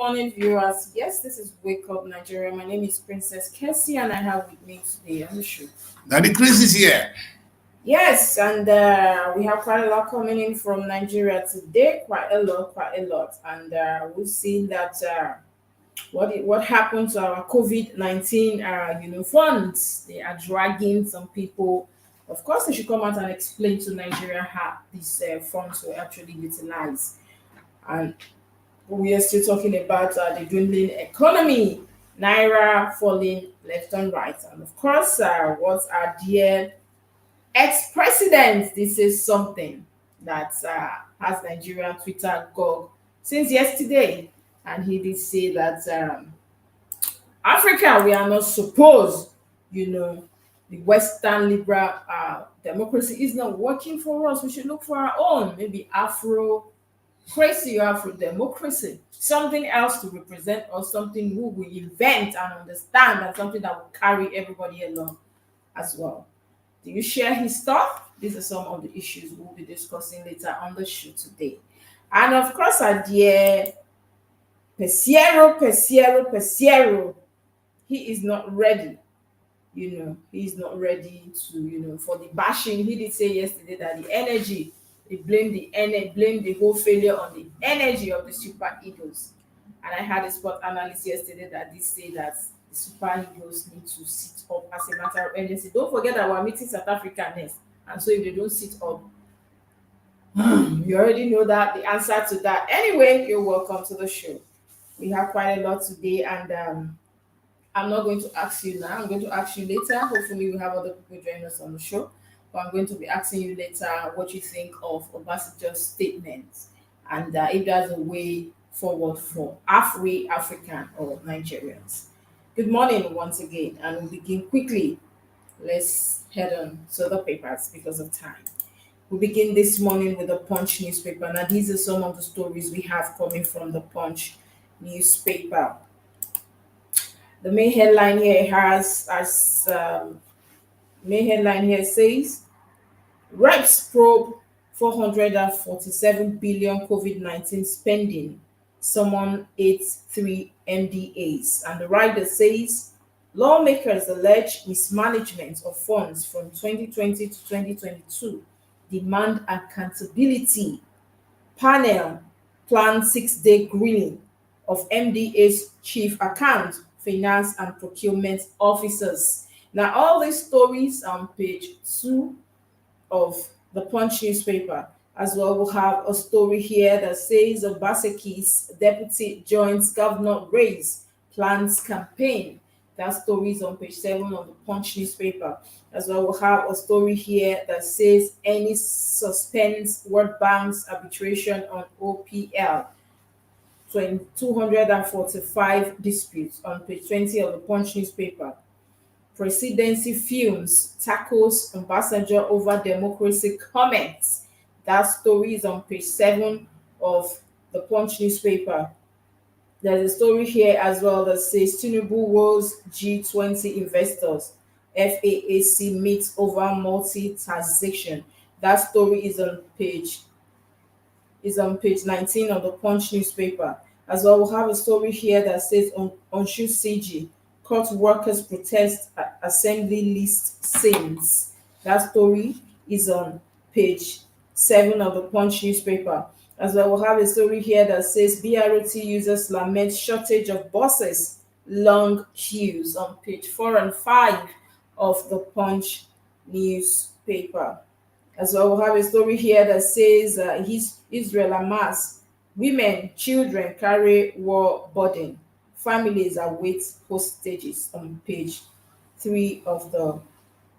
morning, viewers. Yes, this is Wake Up Nigeria. My name is Princess Kessie, and I have with me today on the show. Now the Chris is here. Yes, and we have quite a lot coming in from Nigeria today. Quite a lot. And we've seen that what happened to our COVID-19 funds. They are dragging some people. Of course, they should come out and explain to Nigeria how these funds were actually utilized. And we are still talking about the dwindling economy, naira falling left and right, and of course, what our dear ex-president, this is something that has Nigerian Twitter gog since yesterday, and he did say that Africa, we are not supposed, the Western liberal democracy is not working for us. We should look for our own, maybe crazy or Afro democracy, something else to represent us, something we invent and understand, and something that will carry everybody along as well. Do you share his thought? These are some of the issues we'll be discussing later on the show today. And of course, our dear Pesiero, he is not ready. He's not ready to, for the bashing. He did say yesterday that the energy, they blame the whole failure on the energy of the Super Eagles. And I had a sport analyst yesterday that did say that the Super Eagles need to sit up as a matter of urgency. Don't forget that we're meeting South Africa next. And so if they don't sit up, you already know that the answer to that. Anyway, you're welcome to the show. We have quite a lot today, and I'm not going to ask you now. I'm going to ask you later. Hopefully, we have other people joining us on the show. But I'm going to be asking you later what you think of Obasanjo's statement, and if there's a way forward for African or Nigerians. Good morning once again, and we'll begin quickly. Let's head on to the papers because of time. We begin this morning with the Punch newspaper. Now, these are some of the stories we have coming from the Punch newspaper. The main headline here says Reps probe 447 billion COVID-19 spending, summon 83 MDAs. And the writer says lawmakers allege mismanagement of funds from 2020 to 2022, demand accountability. Panel planned 6-day grilling of MDA's chief account, finance and procurement officers. Now, all these stories on page 2 of the Punch newspaper. As well, we'll have a story here that says Obaseki's deputy joins governor race plans campaign. That story is on page 7 of the Punch newspaper. As well, we'll have a story here that says any suspends World Bank's arbitration on OPL. 245 disputes on page 20 of the Punch newspaper. Presidency fumes tackles Obasanjo over democracy comments. That story is on page 7 of the Punch newspaper. There's a story here as well that says Tinubu woes G20 investors. FAAC meets over multi-taxation. That story is on page 19 of the Punch newspaper. As well, we'll have a story here that says Onshu CG, court workers protest assembly list scenes. That story is on page 7 of the Punch newspaper. As well, we'll have a story here that says BRT users lament shortage of buses, long queues on page 4 and 5 of the Punch newspaper. As well, we'll have a story here that says Israel Hamas, women, children carry war burden. Families await hostages on page 3 of the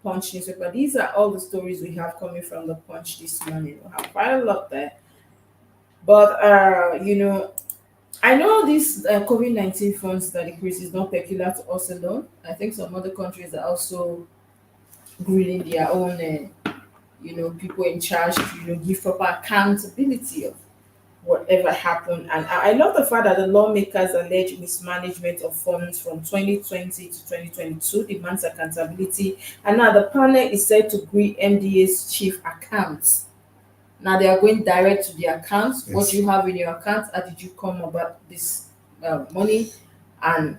Punch newspaper. These are all the stories we have coming from the Punch this morning. We have quite a lot there. But, I know this COVID-19 funds that increase is not peculiar to us alone. I think some other countries are also grilling their own people in charge to give proper accountability of whatever happened. And I love the fact that the lawmakers allege mismanagement of funds from 2020 to 2022, demands accountability. And now the panel is said to grill MDA's chief accounts. Now they are going direct to the accounts. Yes. What you have in your account, how did you come about this money, and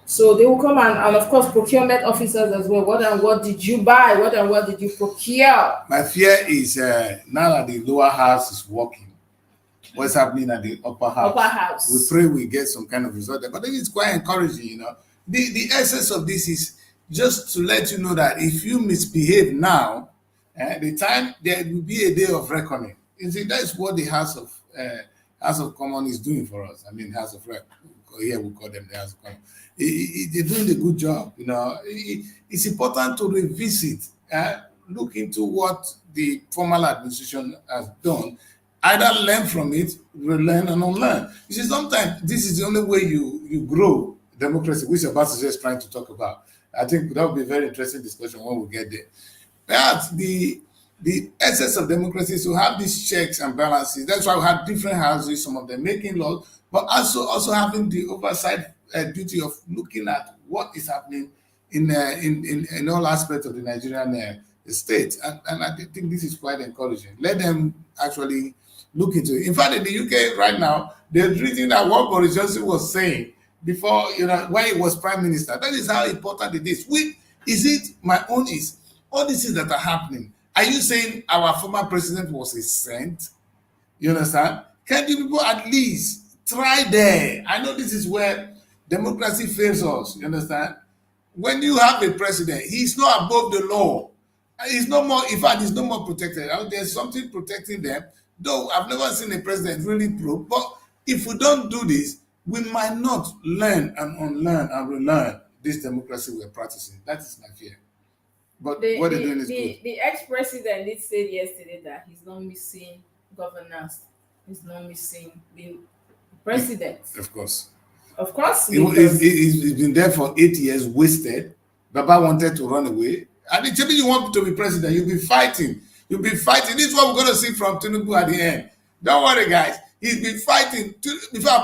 so they will come and of course procurement officers as well. What and what did you buy? What and what did you procure? My fear is now that the lower house is working, what's happening at the upper house? Upper house. We pray we get some kind of result there. But I think it's quite encouraging, you know. The essence of this is just to let you know that if you misbehave now, the time there will be a day of reckoning. You see, that's what the House of Commons is doing for us. I mean, House of Rep. Here we call them the House of Commons. They're doing a good job. You know, it's important to revisit, look into what the former administration has done. Either learn from it, relearn and unlearn. You see, sometimes this is the only way you grow democracy, which Ambassador is trying to talk about. I think that will be a very interesting discussion when we get there. But the essence of democracy is to have these checks and balances. That's why we have different houses, some of them making laws, but also having the oversight duty of looking at what is happening in all aspects of the Nigerian state. And I think this is quite encouraging. Let them actually look into it. In fact, in the UK right now, they're reading that what Boris Johnson was saying before, you know, when he was prime minister. That is how important it is. Is it my own is all these things that are happening? Are you saying our former president was a saint? You understand? Can you people at least try there? I know this is where democracy fails us. You understand? When you have a president, he's not above the law. He's no more, in fact, he's no more protected. There's something protecting them. Though I've never seen a president really prove. But if we don't do this, we might not learn and unlearn and relearn this democracy we're practicing. That is my fear. But what they're doing is good. The ex-president did say yesterday that he's not missing governance. He's not missing being president. Of course. Of course. He's been there for 8 years, wasted. Baba wanted to run away. And if you want to be president, you'll be fighting. You'll be fighting. This is what we're going to see from Tinubu at the end. Don't worry, guys. He's been fighting. Before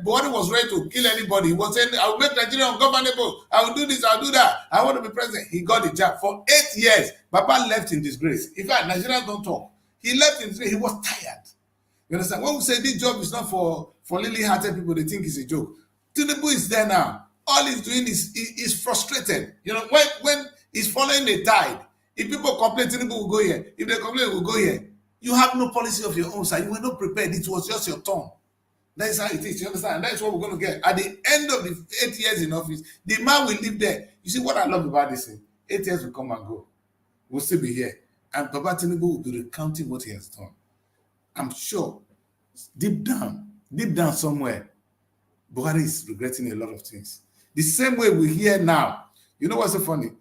Buhari was ready to kill anybody, he was saying, I will make Nigeria ungovernable. I will do this, I will do that. I want to be president. He got the job for 8 years. Baba left in disgrace. In fact, Nigerians don't talk. He left in disgrace. He was tired. You understand? When we say this job is not for lily-hearted people, they think it's a joke. Tinubu is there now. All he's doing is frustrated. You know, when he's following the tide, if people complain, Tinubu will go here. If they complain, will go here. You have no policy of your own side. You were not prepared. It was just your turn. That is how it is. You understand? That's what we're going to get. At the end of the 8 years in office, the man will live there. You see what I love about this thing? 8 years will come and go. We'll still be here. And Baba Tinubu will be recounting what he has done. I'm sure, deep down somewhere, Buhari is regretting a lot of things. The same way we hear now. You know what's so funny?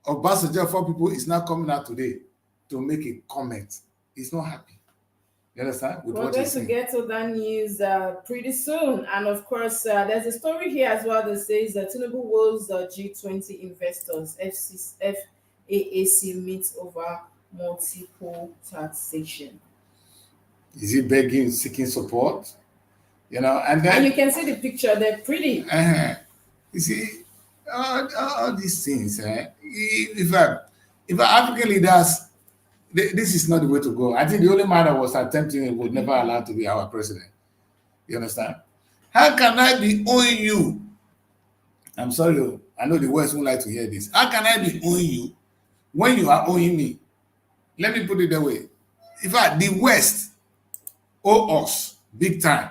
Obasanjo, 4 people, is now coming out today to make a comment. He's not happy. You understand? We're going to get to that news pretty soon. And of course, there's a story here as well that says that Tinubu woes G20 investors. FAAC meets over multiple taxation. Is he begging, seeking support? You know, and you can see the picture. They're pretty. You see, all these things. If African leaders, this is not the way to go. I think the only man that was attempting it would never allow to be our president. You understand? How can I be owing you? I'm sorry, I know the West won't like to hear this. How can I be owing you when you are owing me? Let me put it that way. In fact, the West owe us big time.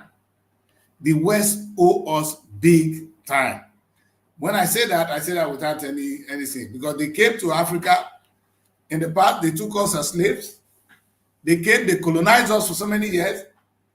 The West owe us big time. When I say that without anything, because they came to Africa. In the past, they took us as slaves. They colonized us for so many years.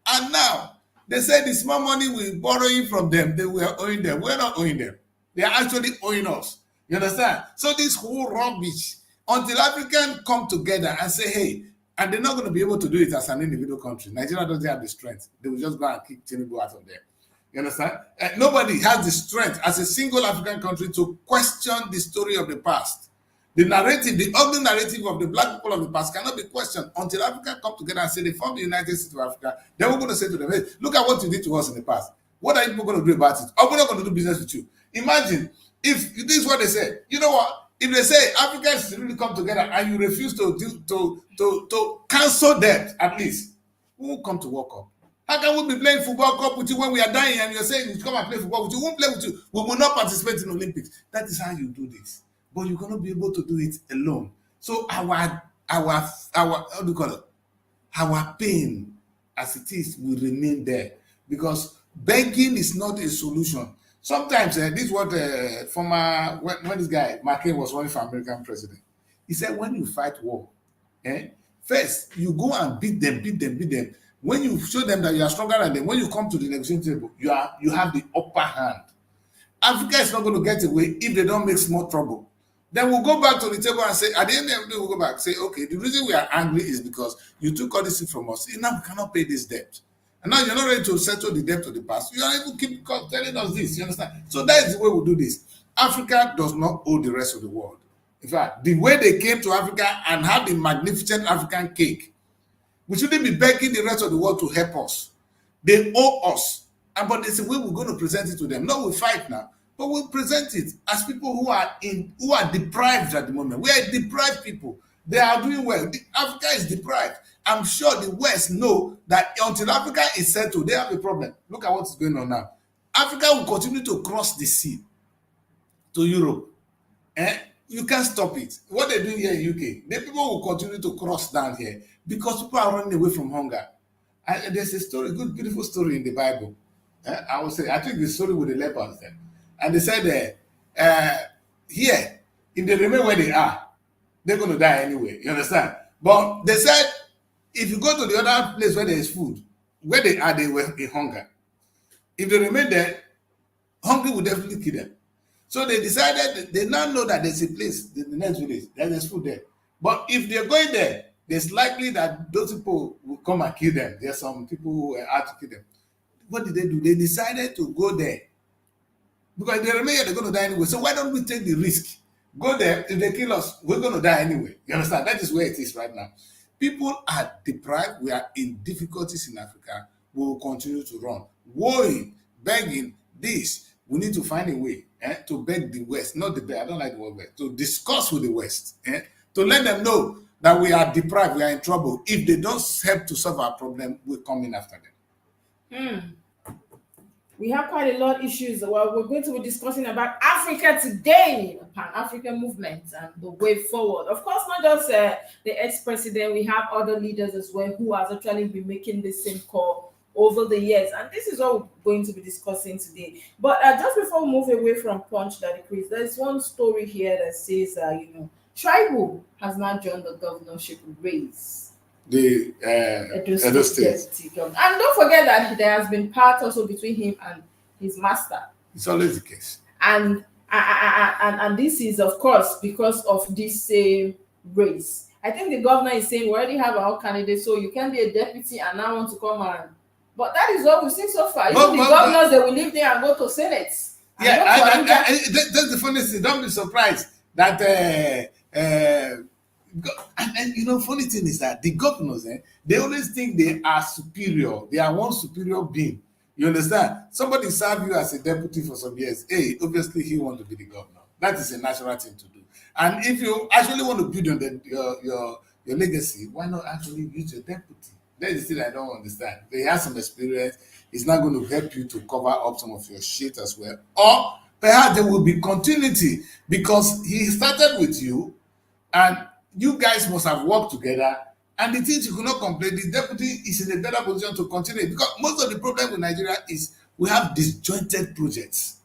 And now, they say the small money we're borrowing from them, they were owing them. We're not owing them. They are actually owing us. You understand? So this whole rubbish, until Africans come together and say, hey, and they're not going to be able to do it as an individual country. Nigeria doesn't have the strength. They will just go and kick Tinubu out of there. You understand? Nobody has the strength as a single African country to question the story of the past. The narrative, the ugly narrative of the black people of the past cannot be questioned until Africa come together and say they form the United States of Africa. Then we're going to say to them, hey, look at what you did to us in the past. What are you people going to do about it? Or we're not going to do business with you. Imagine if this is what they say. You know what? If they say Africans really come together and you refuse to cancel debt, at least, who will come to work up? How can we be playing football cup with you when we are dying and you're saying you come and play football with you? We won't play with you. We will not participate in Olympics. That is how you do this. But you cannot be able to do it alone. So our how do you call it? Our pain as it is will remain there because begging is not a solution. Sometimes this is what former when this guy McCain was running for American president. He said, when you fight war, eh, first you go and beat them, beat them, beat them. When you show them that you are stronger than them, when you come to the negotiating table, you have the upper hand. Africa is not going to get away if they don't make small trouble. Then we'll go back to the table and say, at the end of the day, we'll go back and say, okay, the reason we are angry is because you took all this thing from us. Now we cannot pay this debt. And now you're not ready to settle the debt of the past. You are able to keep telling us this. You understand? So that is the way we do this. Africa does not owe the rest of the world. In fact, the way they came to Africa and had the magnificent African cake, we shouldn't be begging the rest of the world to help us. They owe us. And but there's a way we're going to present it to them. No, we fight now. But we'll present it as people who are deprived at the moment. We are deprived people. They are doing well. Africa is deprived. I'm sure the West know that until Africa is settled, they have a problem. Look at what's going on now. Africa will continue to cross the sea to Europe. You can't stop it. What they're doing here in UK, the people will continue to cross down here because people are running away from hunger. And there's a story, good, beautiful story in the Bible. I would say, I think the story with the lepers there. And they said, here, if they remain where they are, they're going to die anyway. You understand? But they said, if you go to the other place where there is food, where they are, they were in hunger. If they remain there, hunger will definitely kill them. So they decided, they now know that there's a place, the next village, there's food there. But if they're going there, there's likely that those people will come and kill them. There's some people who are out to kill them. What did they do? They decided to go there. Because if they remain here, they're going to die anyway. So why don't we take the risk? Go there. If they kill us, we're going to die anyway. You understand? That is where it is right now. People are deprived. We are in difficulties in Africa. We will continue to run. Worrying, begging, this. We need to find a way to beg the West. Not the beg. I don't like the word beg. To discuss with the West. To let them know that we are deprived. We are in trouble. If they don't help to solve our problem, we're coming after them. We have quite a lot of issues. Well, we're going to be discussing about Africa today, Pan-African movement and the way forward. Of course, not just the ex-president, we have other leaders as well who has actually been making the same call over the years. And this is what we're going to be discussing today. But just before we move away from Punch, Daddy Chris, there's one story here that says, Tribal has now joined the governorship race. The Edo State. And don't forget that there has been part also between him and his master. It's always the case. And this is, of course, because of this same race. I think the governor is saying we already have our candidate, so you can be a deputy and now want to come and. But that is what we've seen so far. Even the governors, they will leave there and go to Senate. Yeah, that's the funny thing. Don't be surprised that. And funny thing is that the governors, they always think they are superior. They are one superior being. You understand? Somebody served you as a deputy for some years. Hey, obviously he wants to be the governor. That is a natural thing to do. And if you actually want to build on your legacy, why not actually use your deputy? That is the thing I don't understand. They have some experience. It's not going to help you to cover up some of your shit as well. Or perhaps there will be continuity because he started with you and you guys must have worked together, and the things you could not complain, the deputy is in a better position to continue because most of the problem with Nigeria is we have disjointed projects.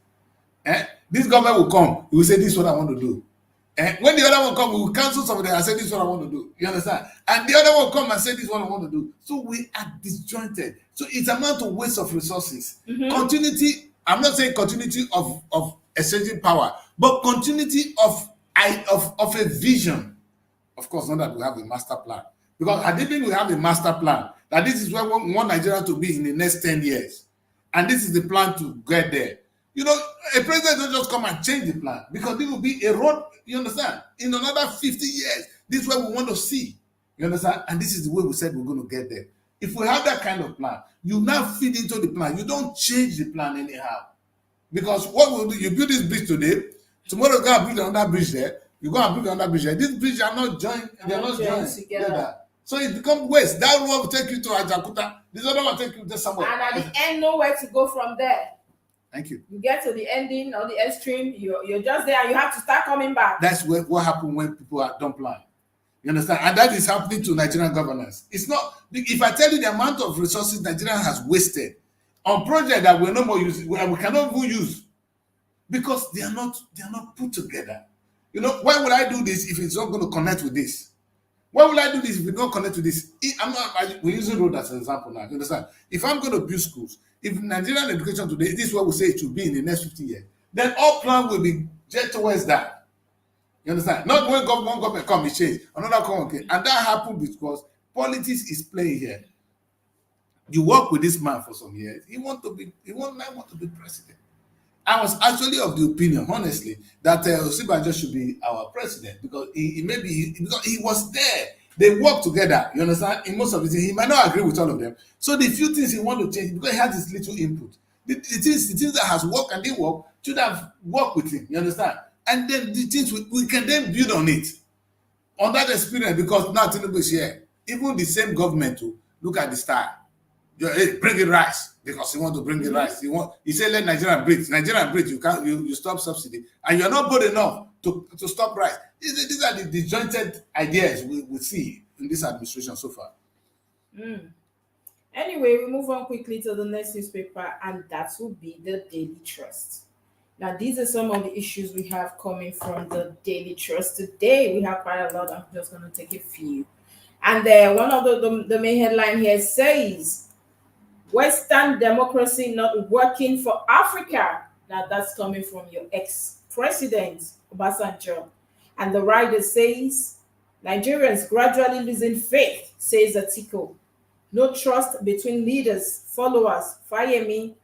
This government will come, he will say, this is what I want to do. When the other one come, we will cancel some of them and say, this is what I want to do. You understand? And the other one will come and say, this is what I want to do. So we are disjointed. So it's amount to waste of resources. Continuity, I'm not saying continuity of exchanging power, but continuity of a vision. Of course, not that we have a master plan. Because I didn't we have a master plan that this is where we want Nigeria to be in the next 10 years. And this is the plan to get there. A president don't just come and change the plan because it will be a road, you understand? In another 50 years, this is what we want to see. You understand? And this is the way we said we're going to get there. If we have that kind of plan, you now feed into the plan. You don't change the plan anyhow. Because what we'll do, you build this bridge today, tomorrow you go and build another bridge there. You go and build another bridge. This bridge are not joined. They are not joined together. So it becomes waste. That one will take you to Ajakuta. This other one will take you to somewhere. And at the end, nowhere to go from there. Thank you. You get to the ending or the extreme, you're just there and you have to start coming back. That's what happens when people don't plan. You understand? And that is happening to Nigerian governance. It's not, if I tell you the amount of resources Nigeria has wasted on projects that we're no more using, we cannot even use because they are not put together. You know, why would I do this if it's not going to connect with this? Why would I do this if we don't connect with this? We're using road as an example now. You understand? If I'm going to build schools, if Nigerian education today, this is what we say it should be in the next 50 years, then all plan will be jet towards that. You understand? Not when one government come, it change, another come, okay. And that happened because politics is playing here. You work with this man for some years, he want to be president. I was actually of the opinion, honestly, that Osibanjo should be our president because because he was there. They work together, you understand? In most of the things, he might not agree with all of them. So the few things he want to change, because he has his little input. The things that has worked and didn't work should have worked with him, you understand? And then the things we can then build on it, on that experience, because now Tinubu is here. Even the same government to look at the style. Hey, bring in rice because he want to bring in rice. He said let Nigeria breathe. Nigeria breathe. You stop subsidy, and you're not good enough to stop rice. These are the disjointed ideas we see in this administration so far. Anyway, we move on quickly to the next newspaper, and that will be the Daily Trust. Now, these are some of the issues we have coming from the Daily Trust today. We have quite a lot. I'm just going to take a few. And one of the main headline here says, Western democracy not working for Africa. Now, that's coming from your ex-president, Obasanjo. And the writer says, Nigerians gradually losing faith, says Atiku. No trust between leaders, followers, Fayemi.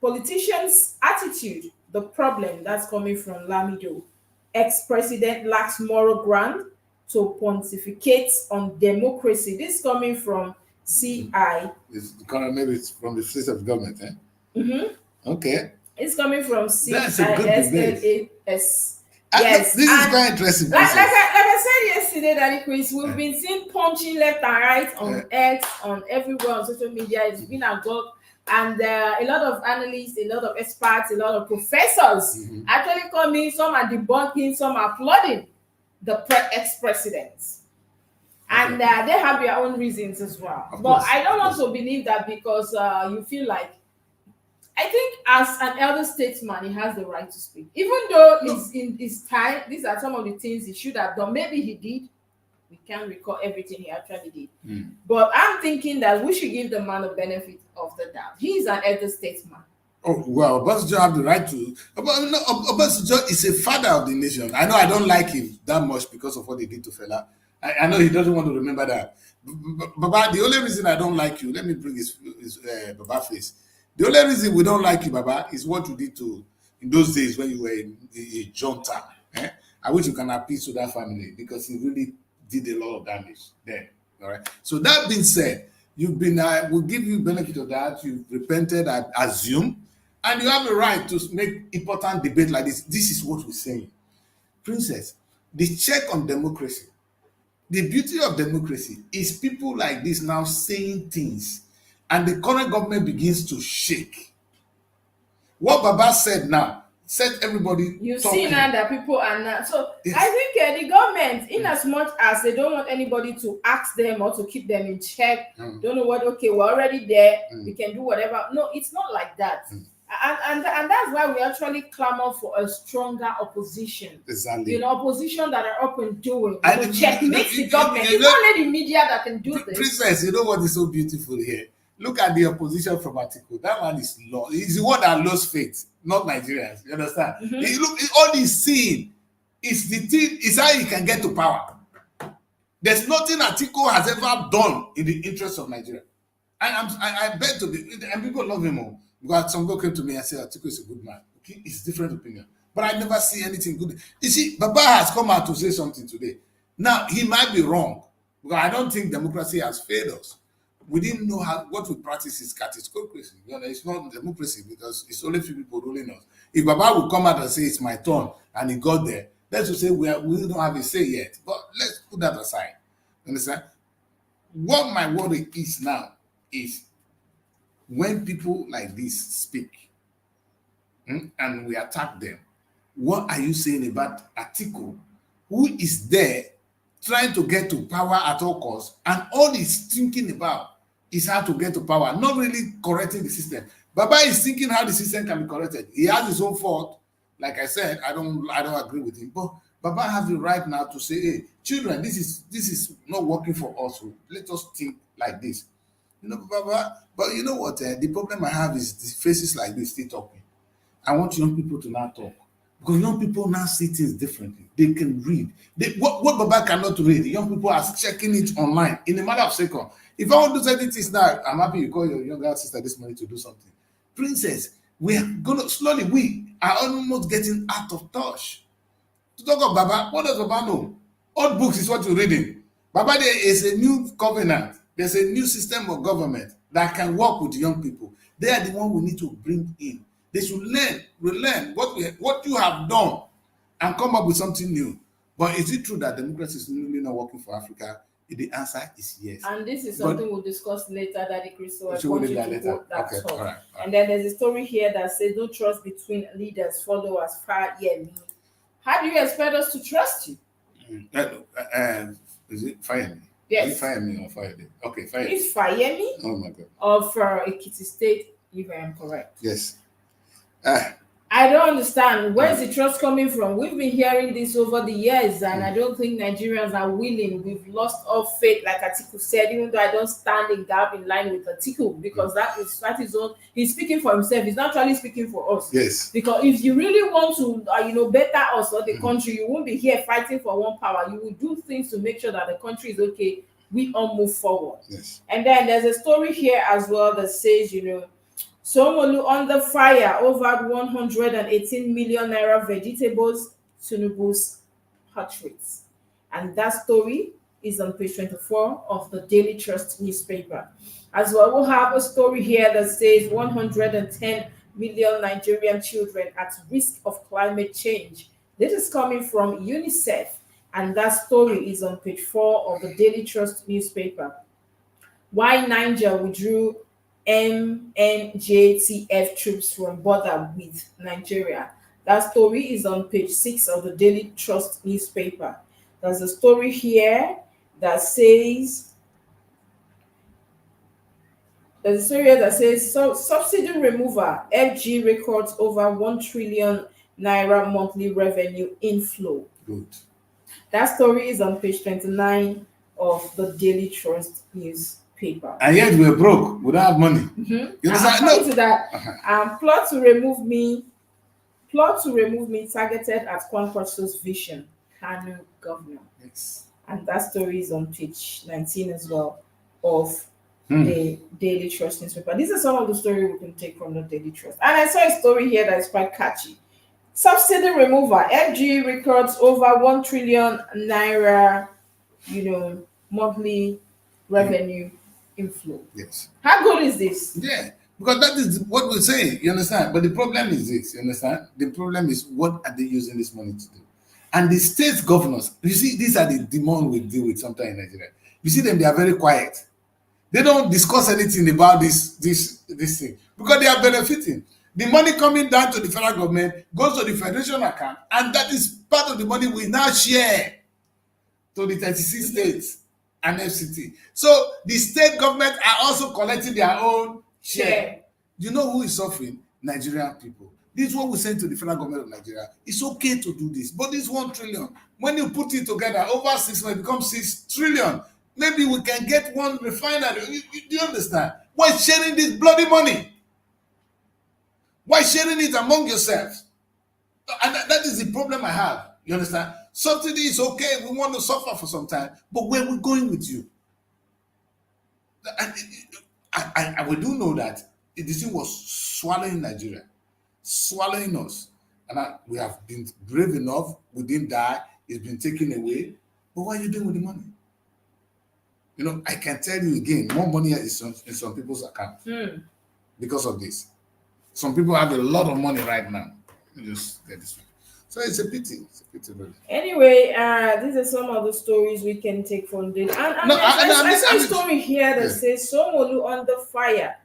Politicians' attitude, the problem. That's coming from Lamido. Ex-president lacks moral ground to pontificate on democracy. This coming from CI. Maybe it's from the state of government, eh? Okay. It's coming from CISLAS. That's a good debate. Yes. This is very interesting. Like I said yesterday, Daddy Chris, we've been seeing punching left and right on X, on everywhere on social media. It's been a go. And a lot of analysts, a lot of experts, a lot of professors actually coming. Some are debunking, some are applauding the ex-presidents. And they have their own reasons as well. But I don't also believe that because you feel like, I think as an elder statesman, he has the right to speak. Even though it's in his time, these are some of the things he should have done. Maybe he did. We can't recall everything he actually did. But I'm thinking that we should give the man the benefit of the doubt. He's an elder statesman. Oh, well, Obasanjo have the right to. Obasanjo is a father of the nation. I know I don't like him that much because of what he did to Fela. I know he doesn't want to remember that. Baba, the only reason I don't like you, let me bring his Baba face. The only reason we don't like you, Baba, is what you did in those days when you were in junta. I wish you can appeal to that family because he really did a lot of damage there. All right. So that being said, you've been, we'll give you benefit of that. You've repented, I assume, and you have a right to make important debate like this. This is what we're saying. Princess, the check on democracy. The beauty of democracy is people like this now saying things and the current government begins to shake. What Baba said now, set everybody you talking. See now that people are not. So yes. I think the government, in as much as they don't want anybody to ask them or to keep them in check, don't know what, okay, we're already there, we can do whatever. No, it's not like that. And that's why we actually clamor for a stronger opposition. Exactly. You know, opposition that are up and doing. Checkmate the government. It's only the media that can do this. Princess, you know what is so beautiful here? Look at the opposition from Atiku. That one is lost. He's the one that lost faith, not Nigerians. You understand? All he's seeing is the thing is how he can get to power. There's nothing Atiku has ever done in the interest of Nigeria. I bet to be, and people love him more. Because some people came to me and said Atiku is a good man. Okay, it's different opinion. But I never see anything good. You see, Baba has come out to say something today. Now, he might be wrong. Because I don't think democracy has failed us. We didn't know what we practice is catastocracy. You know, it's not democracy because it's only few people ruling us. If Baba will come out and say it's my turn and he got there, let's just say we don't have a say yet. But let's put that aside. Understand? What my worry is now is when people like this speak, and we attack them, what are you saying about Atiku, who is there trying to get to power at all costs, and all he's thinking about is how to get to power, not really correcting the system. Baba is thinking how the system can be corrected. He has his own fault. Like I said, I don't agree with him. But Baba has the right now to say, hey, children, this is not working for us. Let us think like this. Baba, but you know what? The problem I have is the faces like this still talking. I want young people to now talk. Because young people now see things differently. They can read. What Baba cannot read, young people are checking it online in a matter of seconds. If I want to do certain things now, I'm happy you call your younger sister this morning to do something. Princess, we are going to slowly, we are almost getting out of touch. To talk of Baba, what does Baba know? Old books is what you're reading. Baba, there is a new covenant. There's a new system of government that can work with young people. They are the one we need to bring in. They should relearn what you have done and come up with something new. But is it true that democracy is really not working for Africa? The answer is yes. And this is something we'll discuss later, Daddy Chris. So I Should want we you leave to that later? quote that Okay, talk. all right. And then there's a story here that says, "No trust between leaders, followers, far me." How do you expect us to trust you? Is it fire me? Yes. Is it fire me or fire me? Okay, fire me. It's Fayemi Oh my God. of Ekiti State, if I am correct. Yes. I don't understand. Where is the trust coming from? We've been hearing this over the years, and I don't think Nigerians are willing. We've lost all faith, like Atiku said, even though I don't stand in gap in line with Atiku, because that is all. He's speaking for himself. He's not actually speaking for us. Yes. Because if you really want to, better us or the country, you won't be here fighting for one power. You will do things to make sure that the country is okay. We all move forward. Yes. And then there's a story here as well that says, Somolu under fire over 118 million naira vegetables, Tinubu's hot rates. And that story is on page 24 of the Daily Trust newspaper. As well, we'll have a story here that says 110 million Nigerian children at risk of climate change. This is coming from UNICEF, and that story is on page 4 of the Daily Trust newspaper. Why Niger withdrew MNJTF troops from border with Nigeria. That story is on page 6 of the Daily Trust newspaper. There's a story here that says subsidy remover, FG records over 1 trillion naira monthly revenue inflow. Good. That story is on page 29 of the Daily Trust newspaper. And yet we're broke. We don't have money. Mm-hmm. You I'm understand? coming to that. Plot to remove me targeted at Kwankwaso's vision, Kanu governor. Yes. And that story is on page 19 as well of the Daily Trust newspaper. These are some of the stories we can take from the Daily Trust. And I saw a story here that is quite catchy. Subsidy remover, FG records over 1 trillion naira, monthly revenue inflow. Yes. How good is this? Yeah. Because that is what we're saying, you understand? But the problem is this, you understand? The problem is, what are they using this money to do? And the state governors, you see, these are the demons we deal with sometimes in Nigeria. You see them, they are very quiet. They don't discuss anything about this thing because they are benefiting. The money coming down to the federal government goes to the federation account, and that is part of the money we now share to the 36 states and FCT. So the state government are also collecting their own share. You know who is suffering? Nigerian people. This is what we send to the federal government of Nigeria. It's okay to do this, but this 1 trillion, when you put it together over 6 months, it becomes 6 trillion. Maybe we can get one refinery. Do you understand? Why sharing this bloody money? Why sharing it among yourselves? And that is the problem I have. You understand? Subsidy is okay. We want to suffer for some time, but where are we going with you? And we do know that this thing was swallowing Nigeria, swallowing us. And we have been brave enough. We didn't die. It's been taken away. But what are you doing with the money? I can tell you again, more money is in some people's account because of this. Some people have a lot of money right now. Let me just get this one. So it's a pity. It's a pity, really. Anyway, these are some of the stories we can take from this. And No, I saw I a mean, story here that yeah. says Somolu under fire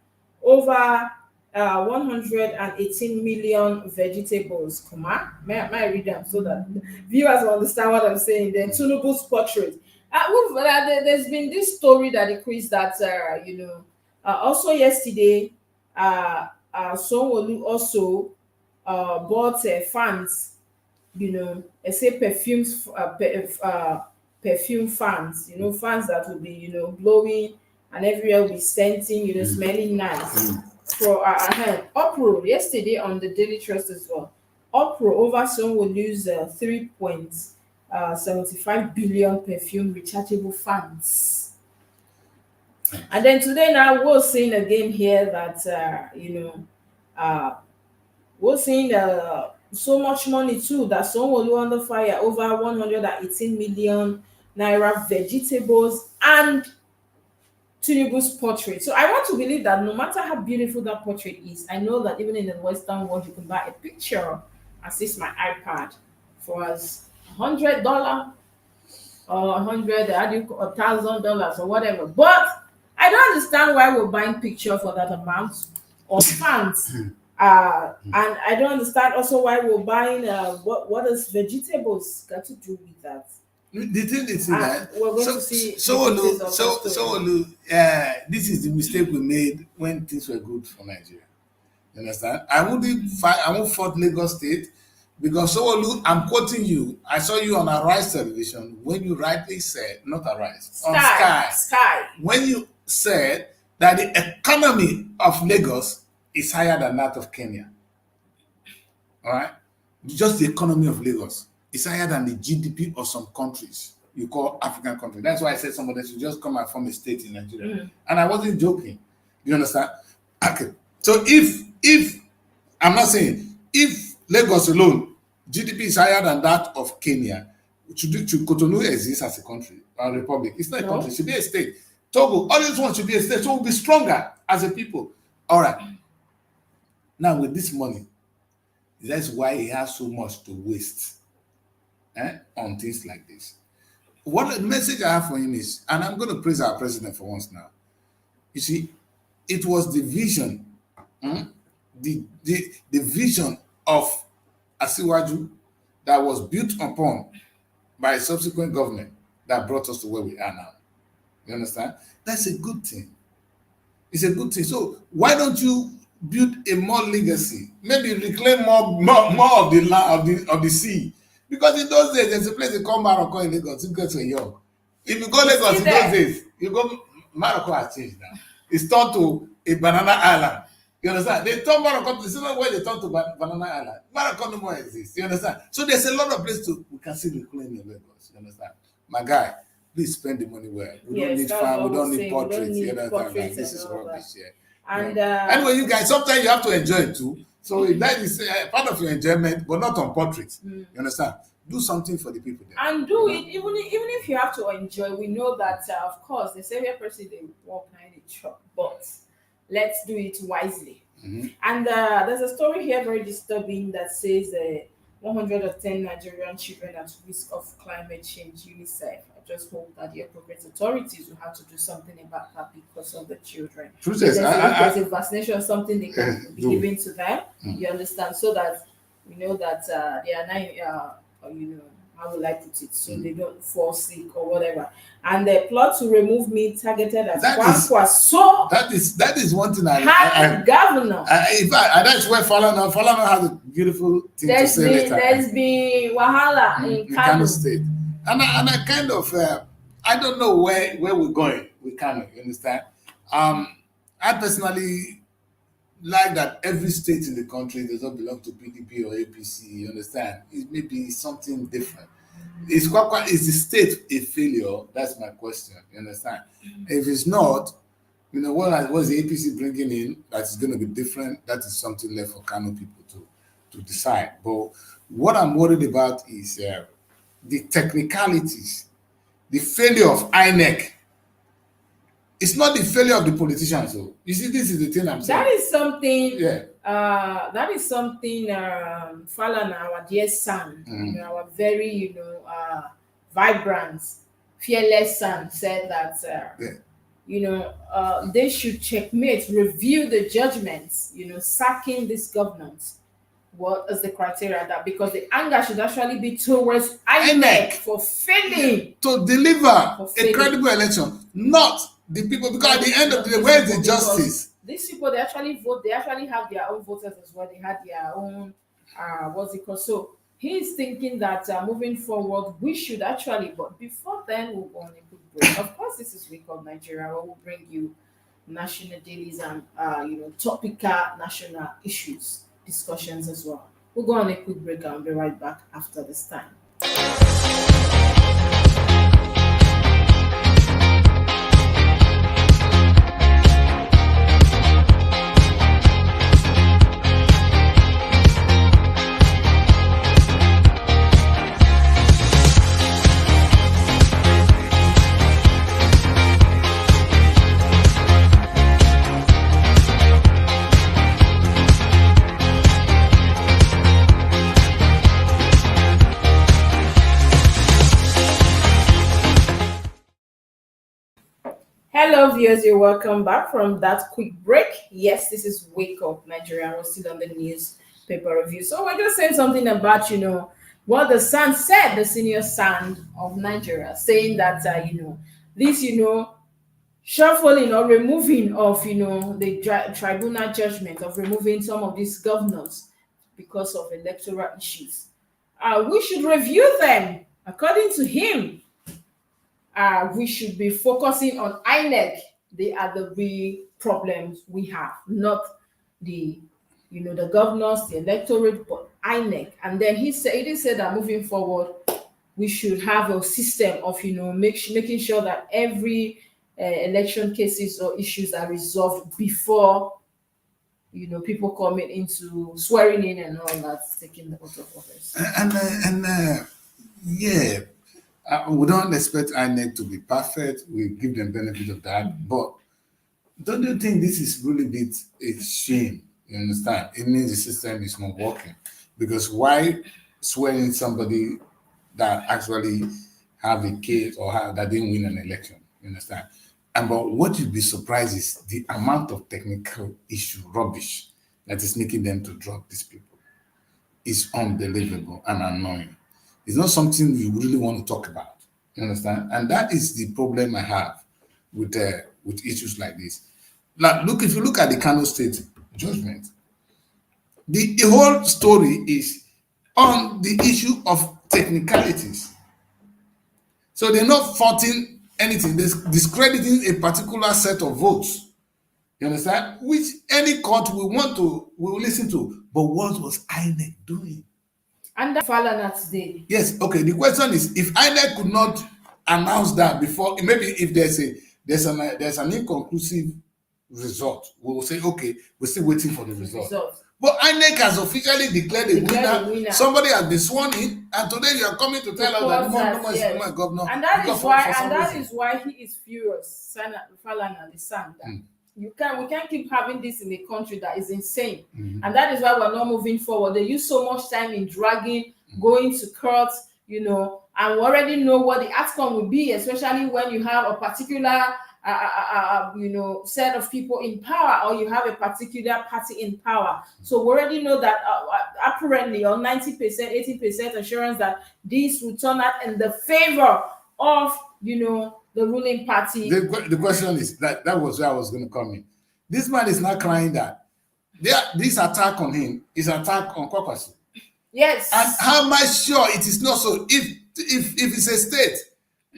over 118 million vegetables. Come on, may I read them so that viewers will understand what I'm saying? Then Tunubu's portrait. There's been this story that increased that, also yesterday, Somolu also bought fans, I say perfumes, perfume fans, fans that will be, blowing and everywhere will be scenting, smelling nice. For uproar yesterday on the Daily Trust as well. Uproar over some will lose 3.75 billion perfume rechargeable fans. And then today now we're seeing again here that uh we're seeing so much money too that someone will under fire over 118 million naira vegetables and Tinubu's portrait. So I want to believe that no matter how beautiful that portrait is, I know that even in the Western world you can buy a picture as this my iPad for as $100 or $1,000 or whatever. But I don't understand why we're buying picture for that amount of fans. And I don't understand also why we're buying what does vegetables got to do with that? The thing is that We're going to see the so details of that story. this is the mistake we made when things were good for Nigeria. You understand? I won't fault Lagos State because Sowolu, I'm quoting you. I saw you on Arise television when you rightly said, not Arise, on Sky. when you said that the economy of Lagos is higher than that of Kenya. All right? Just the economy of Lagos is higher than the GDP of some countries you call African countries. That's why I said somebody should just come and form a state in Nigeria. And I wasn't joking. You understand? Okay. So if I'm not saying if Lagos alone GDP is higher than that of Kenya, should Cotonou exist as a country or a republic? It's not a country, it should be a state. Togo, all these ones should be a state, so we'll be stronger as a people. All right. Now with this money, that's why he has so much to waste on things like this. What the message I have for him is, and I'm going to praise our president for once now. You see, it was the vision, the vision of Asiwaju that was built upon by a subsequent government that brought us to where we are now. You understand? That's a good thing. It's a good thing. So why don't you build a more legacy? Maybe reclaim more of the land of the sea. Because in those days, there's a place they call Morocco in Lagos. You go to York. If you go Lagos in those days, you go Morocco has changed now. It's turned to a banana island. You understand? They turn Morocco. This is not where they turn to banana island. Morocco no more exists. You understand? So there's a lot of places we can see reclaim in Lagos. You understand? My guy, please spend the money well. We don't need farm. We don't need portraits. This is rubbish. Yeah. And anyway, you guys, sometimes you have to enjoy it too. So that is part of your enjoyment, but not on portraits. You understand? Do something for the people there. And do it, even if you have to enjoy. We know that, of course, the savior person they walk behind the truck, but let's do it wisely. And there's a story here very disturbing that says 110 Nigerian children at risk of climate change. UNICEF. I just hope that the appropriate authorities will have to do something about that because of the children. There's a vaccination, something they can be giving to them. You understand, so that we know that they are not, how will I put it, so they don't fall sick or whatever. And the plot to remove me targeted at Kwankwaso. That is one thing governor. In fact, that's where Falana has a beautiful thing to say later. There's been wahala in Kano State. And I kind of, I don't know where we're going with Kano, you understand? I personally like that every state in the country does not belong to PDP or APC, you understand? It may be something different. Is the state a failure? That's my question, you understand? If it's not, what's the APC bringing in that is going to be different? That is something left for Kano people to decide. But what I'm worried about is the technicalities, the failure of INEC It's not the failure of the politicians. So you see, this is the thing I'm That saying. is something. Yeah. Falan, our dear son, our very, vibrant, fearless son, said that Yeah. they should checkmate, review the judgments, sacking this government. What is the criteria that because the anger should actually be towards INEC INEC for failing, to deliver for a failing. credible election, not the people. Because at the end of the day, These where is people, the because justice? these people they actually vote, they actually have their own voters as well. They had their own what's it called? So he's thinking that moving forward we should actually, but before then we'll go on a quick break. Of course, this is Week of Nigeria where we'll bring you national dailies and topical national issues discussions as well. We'll go on a quick break and we'll be right back after this time. Hello, viewers. You're welcome back from that quick break. Yes, this is Wake Up Nigeria. We're still on the newspaper review. So we're just saying something about what the Sun said, the senior son of Nigeria, saying that this shuffling or removing of the tribunal judgment of removing some of these governors because of electoral issues. We should review them according to him. We should be focusing on INEC. They are the real problems we have, not the the governors, the electorate, but INEC. And then he said that moving forward, we should have a system of making sure that every election cases or issues are resolved before people coming into swearing in and all that, taking the oath of office. Yeah, we don't expect INEC to be perfect. We give them benefit of that, but don't you think this is really bit a shame? You understand? It means the system is not working. Because why swearing somebody that actually have a case or that didn't win an election? You understand? And but what you'd be surprised is the amount of technical issue rubbish that is making them to drop these people is unbelievable and annoying. It's not something you really want to talk about. You understand? And that is the problem I have with issues like this. Now, look, if you look at the Kano State judgment, the whole story is on the issue of technicalities. So they're not faulting anything, they're discrediting a particular set of votes. You understand? Which any court will listen to. But what was INEC doing? And that Falana today. Yes, okay. The question is, if INEC could not announce that before, maybe if there's an inconclusive result, we will say, okay, we're still waiting for the result. But INEC has officially declared a winner. Somebody has been sworn in, and today you are coming to tell us that no more is my governor. And that is why he is furious, Falana, the son. We can't keep having this in a country that is insane. And that is why we're not moving forward. They use so much time in dragging, going to court, and we already know what the outcome will be, especially when you have a particular set of people in power, or you have a particular party in power. So we already know that apparently on 90%, 80% assurance that this will turn out in the favor of the ruling party. The question is that was where I was going to come in. This man is not crying that this attack on him is an attack on Kwakwasu. Yes. And how am I sure it is not so? If it's a state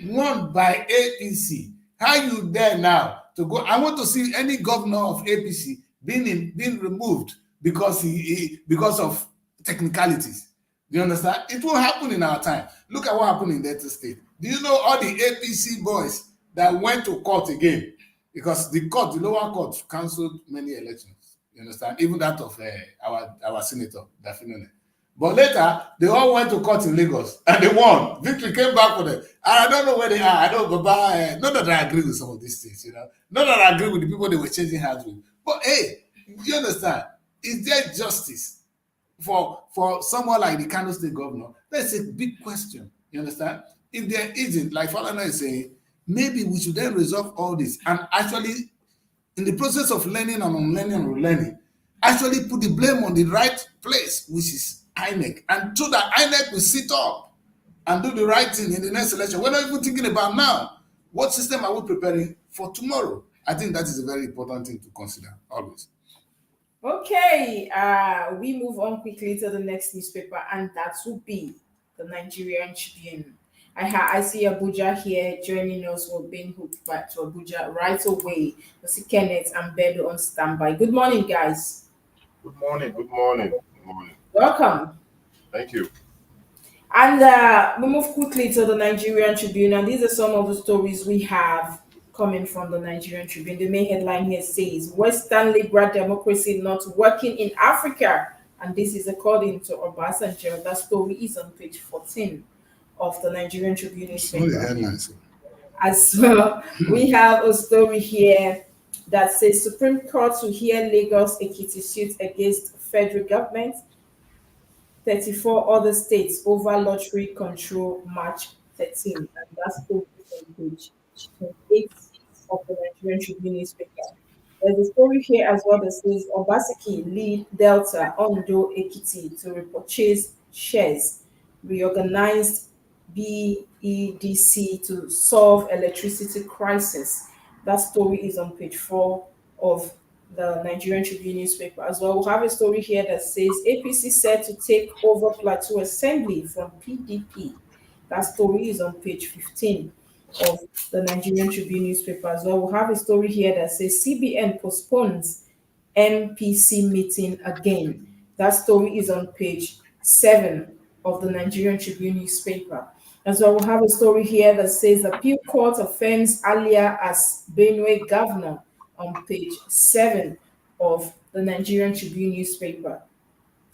won by APC, how you there now to go? I want to see any governor of APC being removed because because of technicalities. Do you understand? It will happen in our time. Look at what happened in Delta State. Do you know all the APC boys that went to court again? Because the lower court cancelled many elections. You understand? Even that of our senator, Dafinone. But later, they all went to court in Lagos and they won. Victory came back for them. And I don't know where they are. I don't go by. Not that I agree with some of these things, Not that I agree with the people they were changing hands with. But hey, you understand? Is there justice for someone like the Kano State governor? That's a big question. You understand? If there isn't, like Falana is saying, maybe we should then resolve all this and actually, in the process of learning and unlearning and relearning, actually put the blame on the right place, which is INEC, and so that INEC will sit up and do the right thing in the next election. We're not even thinking about now. What system are we preparing for tomorrow? I think that is a very important thing to consider always. Okay, we move on quickly to the next newspaper, and that will be the Nigerian Tribune. I see Abuja here joining us. We're being hooked back to Abuja right away. I see Kenneth and Bedo on standby. Good morning, guys. Good morning. Good morning. Good morning. Welcome. Thank you. And we move quickly to the Nigerian Tribune, and these are some of the stories we have coming from the Nigerian Tribune. The main headline here says Western liberal democracy not working in Africa, and this is according to Obasanjo. That story is on page 14 of the Nigerian Tribune newspaper. As well, we have a story here that says Supreme Court to hear Lagos Ekiti suit against federal government. 34 other states over lottery control March 13. And that's on page 28 of the Nigerian Tribune newspaper. There's a story here as well that says Obaseki lead Delta Ondo Ekiti to repurchase shares, reorganized BEDC to solve electricity crisis. That story is on page 4 of the Nigerian Tribune newspaper as well. We'll have a story here that says APC said to take over Plateau Assembly from PDP. That story is on page 15 of the Nigerian Tribune newspaper as well. We'll have a story here that says CBN postpones MPC meeting again. That story is on page 7 of the Nigerian Tribune newspaper. As well, we'll have a story here that says Appeal Court affirms Alia as Benue governor on page 7 of the Nigerian Tribune newspaper.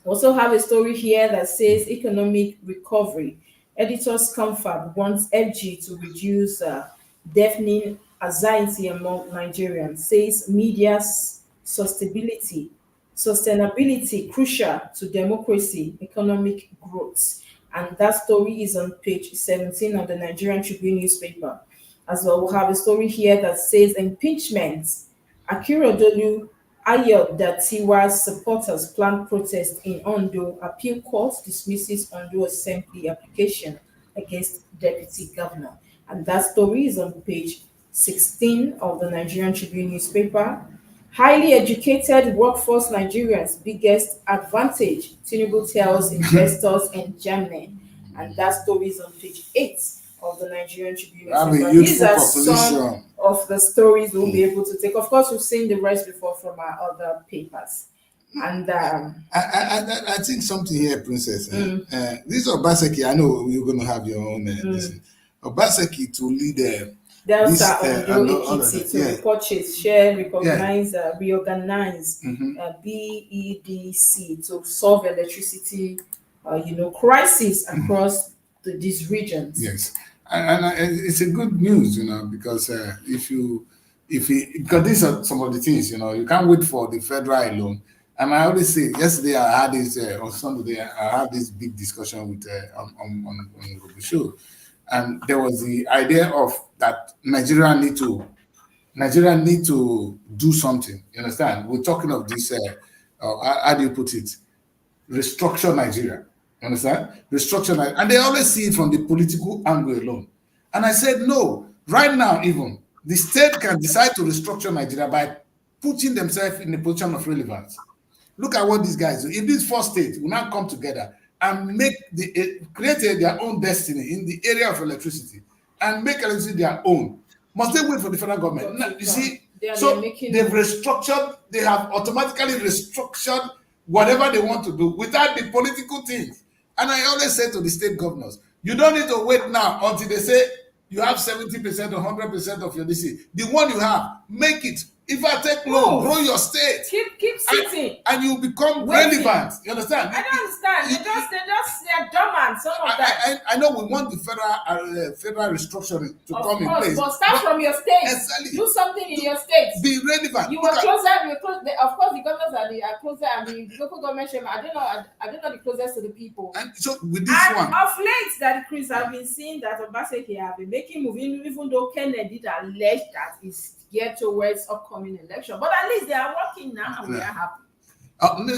Also have a story here that says economic recovery. Editors Confab wants FG to reduce deafening anxiety among Nigerians, says media's sustainability crucial to democracy, economic growth. And that story is on page 17 of the Nigerian Tribune newspaper. As well, we'll have a story here that says impeachment. Akirodolu Ayodatiwa's supporters plan protest in Ondo. Appeal court dismisses Ondo Assembly application against deputy governor. And that story is on page 16 of the Nigerian Tribune newspaper. Highly educated workforce Nigerians' biggest advantage, Tinubu tells investors in Germany. And that story is on page 8 of the Nigerian Tribune newspaper. These are some of the stories we'll be able to take. Of course, we've seen the rest before from our other papers. And I think something here, Princess. This Obaseki, I know you're going to have your own. Obaseki to lead Delta Ondo Ekiti to repurchase, share, recognize, reorganize BEDC to solve electricity, crisis across these regions. Yes, and it's a good news, because because these are some of the things, you can't wait for the federal alone. And I always say, yesterday I had this on Sunday, I had this big discussion with on the show. And there was the idea of that Nigeria need to do something. You understand? We're talking of this. How do you put it? Restructure Nigeria. You understand? Restructure Nigeria, and they always see it from the political angle alone. And I said no. Right now, even the state can decide to restructure Nigeria by putting themselves in a position of relevance. Look at what these guys do. If these four states will now come together and create their own destiny in the area of electricity and make electricity their own. Must they wait for the federal government? Now, you see, they've restructured, they have automatically restructured whatever they want to do without the political things. And I always say to the state governors, you don't need to wait now until they say you have 70% or 100% of your DC. The one you have, make it If I take loan, Move. grow your state. Keep sitting. And you become Waiting. relevant. You understand? I don't understand. They're dormant. Some of that. I know we want the federal restructuring to come in place. But start from your state. Exactly. Do something in your state. Be relevant. You were closer. Of course, the governors are closer, and the local government chairman. I don't know the closest to the people. And so with this one, of late, that Chris have been seeing that Obaseki have been making move, even though Kennedy did allege that is geared towards upcoming election. But at least they are working now, and we are happy.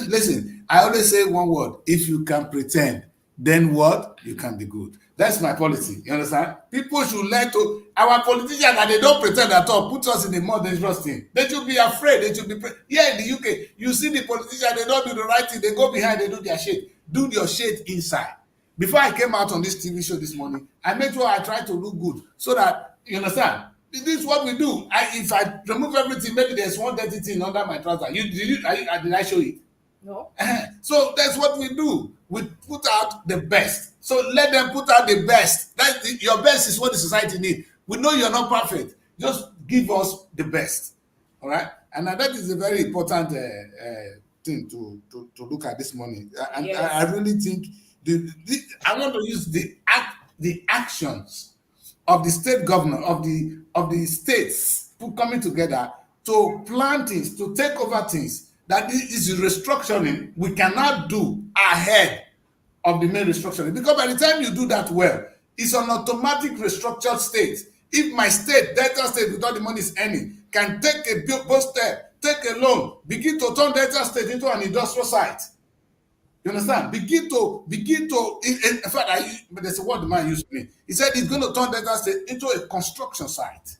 Listen, I always say one word: if you can pretend, then what? You can be good. That's my policy. You understand? People should learn to. Our politicians, that they don't pretend at all, put us in a more dangerous thing. They should be afraid. They should be. Here in the UK, you see the politicians, they don't do the right thing. They go behind, they do their shit. Do your shit inside. Before I came out on this TV show this morning, I made sure I tried to look good so that, you understand? This is what we do. If I remove everything, maybe there's one dirty thing under my trouser. Did I show it? No. So that's what we do. We put out the best. So let them put out the best. Your best is what the society needs. We know you're not perfect. Just give us the best. All right? And that is a very important thing to look at this morning. And yes. I really think I want to use the actions of the state governor, of the states coming together to plan things, to take over things. That this is restructuring we cannot do ahead of the main restructuring. Because by the time you do that well, it's an automatic restructured state. If my state, Delta State, with all the money is earning, can take a bold step, take a loan, begin to turn Delta State into an industrial site. You understand? Begin to, in fact, there's a word the man used to me. He said he's going to turn Delta State into a construction site.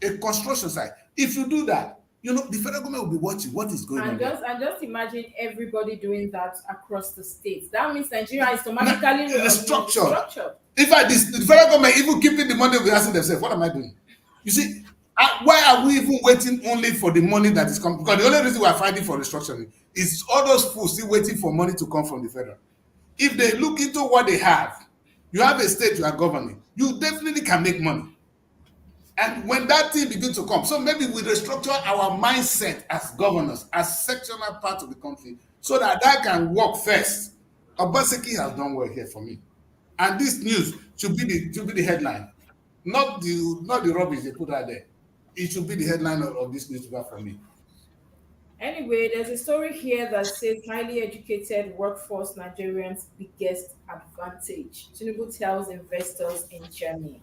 A construction site. If you do that, the federal government will be watching what is going on. And just imagine everybody doing that across the states. That means Nigeria is automatically restructured. In fact, the federal government even keeping the money, will be asking themselves, what am I doing? You see, why are we even waiting only for the money that is coming? Because the only reason we are fighting for restructuring is all those fools still waiting for money to come from the federal. If they look into what they have, you have a state you are governing, you definitely can make money. And when that thing begins to come, so maybe we restructure our mindset as governors, as sectional part of the country, so that can work first. Obaseki has done well here for me, and this news should be the headline, not the rubbish they put out there. It should be the headline of this newspaper for me. Anyway, there's a story here that says highly educated workforce Nigerians' biggest advantage. Tinubu tells investors in Germany.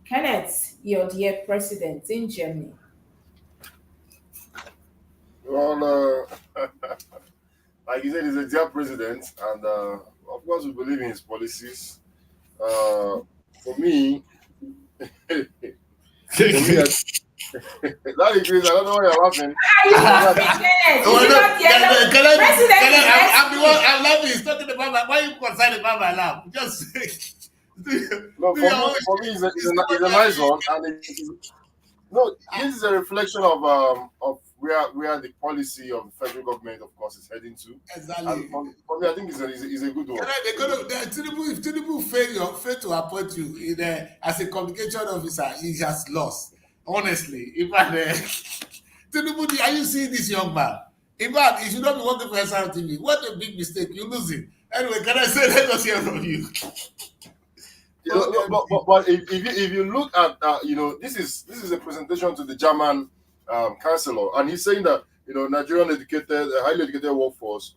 Kenneth, your dear president in Germany. Well, like you said, he's a dear president, and of course, we believe in his policies. For me, that is, I don't know why you're laughing. I'm laughing. He's talking about why you concerned about my laugh? Just. No, for me, it's a nice one, and this is a reflection of where the policy of the federal government, of course, is heading to. Exactly. And for me, I think it's a good one. If Tinubu fail to appoint you as a communication officer, he has lost. Honestly, in fact, Tinubu, are you seeing this young man? In fact, he should not be working for Srtv. What a big mistake! You lose him. Anyway, can I say, let us hear from you. But if you look at this is a presentation to the German chancellor, and he's saying that Nigerian highly educated workforce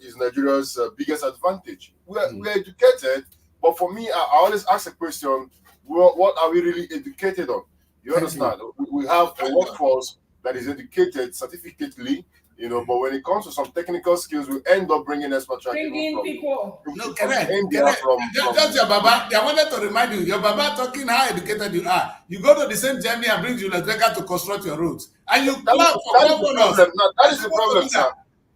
is Nigeria's biggest advantage. We're educated, but for me, I always ask a question: what are we really educated on? You understand? We have a workforce that is educated certificately. But when it comes to some technical skills, we end up bringing expert people. No, correct. That's your Baba. I wanted to remind you, your Baba talking how educated you are. You go to the same Germany and bring Julius Becker to construct your roads. And you clap for governors. That is the problem, sir.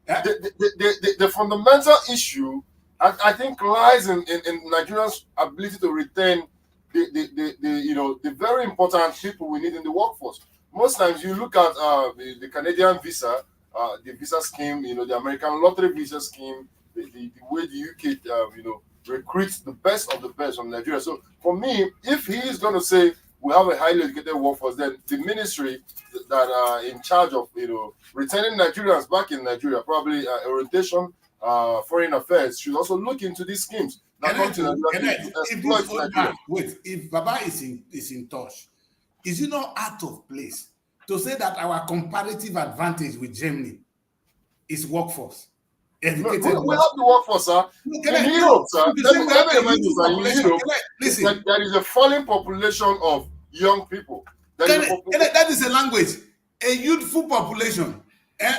Yeah? The fundamental issue, I think, lies in Nigerians' ability to retain the very important people we need in the workforce. Most times you look at the Canadian visa, the visa scheme, the American lottery visa scheme, the way the UK, recruits the best of the best from Nigeria. So for me, if he is going to say we have a highly educated workforce, then the ministry that are in charge of returning Nigerians back in Nigeria, probably orientation, foreign affairs, should also look into these schemes that come to Nigeria to If exploit this old Nigeria. man, wait, if Baba is in touch, is it not out of place to say that our comparative advantage with Germany is workforce? Educated We workforce. have the workforce, sir. In Europe, sir, If you say we have a remind you, huge sir, in population, Europe, listen, there is a falling population of young people. that is a language, a youthful population,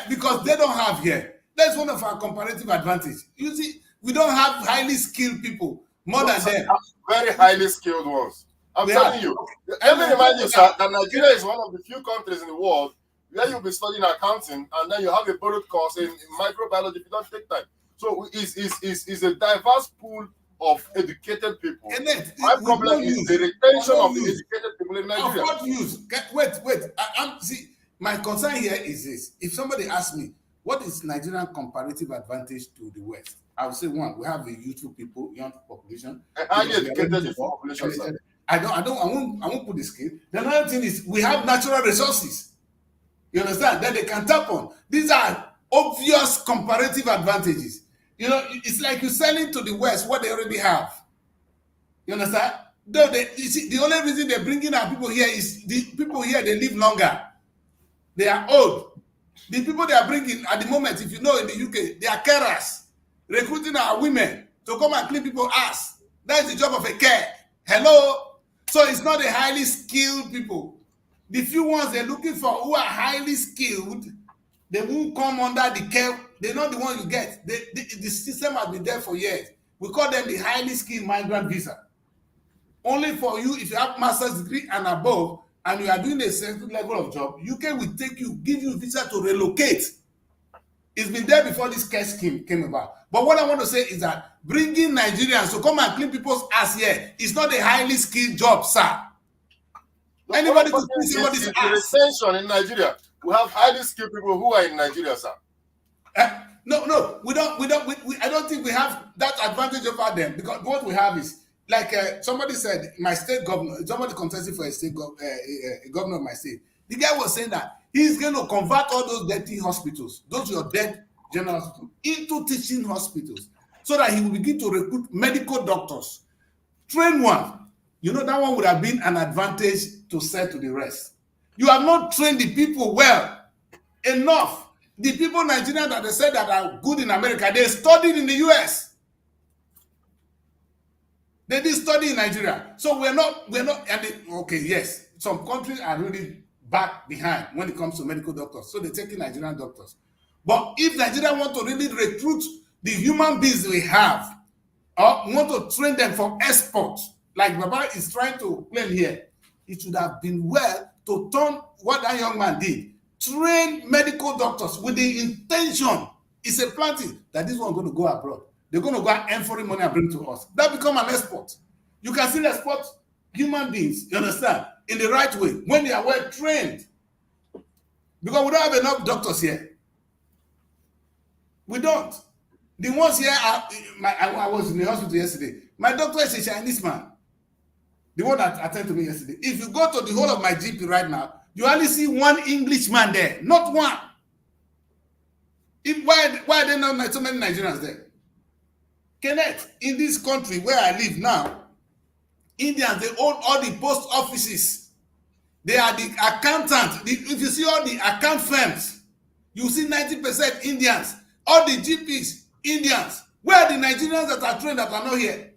because they don't have here. That's one of our comparative advantage. You see, we don't have highly skilled people more than them. Very highly skilled ones. I'm telling you. Let me remind you, sir, that Nigeria is one of the few countries in the world where you'll be studying accounting and then you have a borrowed course in microbiology if you don't take time. So it's a diverse pool of educated people. My problem is the retention of the educated people in Nigeria. Of what use? Wait. See, my concern here is this. If somebody asks me, what is Nigerian comparative advantage to the West? I would say, one, we have a youthful people, young population. A highly educated population, sir. I won't put the skill. The another thing is we have natural resources. You understand? That they can tap on. These are obvious comparative advantages. It's like you're selling to the West what they already have. You understand? Though you see, the only reason they're bringing our people here is the people here, they live longer. They are old. The people they are bringing at the moment, if you know, in the UK, they are carers, recruiting our women to come and clean people's ass. That is the job of a care. Hello? So it's not a highly skilled people. The few ones they're looking for who are highly skilled, they won't come under the care. They're not the one you get. The system has been there for years. We call them the highly skilled migrant visa. Only for you, if you have master's degree and above, and you are doing a certain level of job, UK will give you visa to relocate. It's been there before this care scheme came about. But what I want to say is that bringing Nigerians to come and clean people's ass here is not a highly skilled job, sir. Anybody could clean somebody's ass. Retention in Nigeria. We have highly skilled people who are in Nigeria, sir. No, we don't. I don't think we have that advantage over them, because what we have is, like somebody said, my state governor, somebody contested for a governor of my state. The guy was saying that he's going to convert all those dirty hospitals, those your dead general hospitals, into teaching hospitals, so that he will begin to recruit medical doctors, train one. That one would have been an advantage to sell to the rest. You have not trained the people well enough. The people in Nigeria that they said that are good in America, they studied in the US. They did study in Nigeria. So we're not, yes, some countries are really back behind when it comes to medical doctors. So they're taking Nigerian doctors. But if Nigeria want to really recruit the human beings we have, or want to train them for export, like Baba is trying to claim here, it should have been well to turn what that young man did. Train medical doctors with the intention, it's a planting, that this one going to go abroad. They're going to go and earn foreign money and bring to us. That become an export. You can still export human beings, you understand, in the right way, when they are well trained. Because we don't have enough doctors here. We don't. The ones here, I was in the hospital yesterday. My doctor is a Chinese man. The one that attended to me yesterday. If you go to the whole of my GP right now, you only see one Englishman there, not one. Why are there not so many Nigerians there? Kenneth, in this country where I live now, Indians, they own all the post offices. They are the accountants. If you see all the account firms, you see 90% Indians. All the GPs, Indians. Where are the Nigerians that are trained that are not here?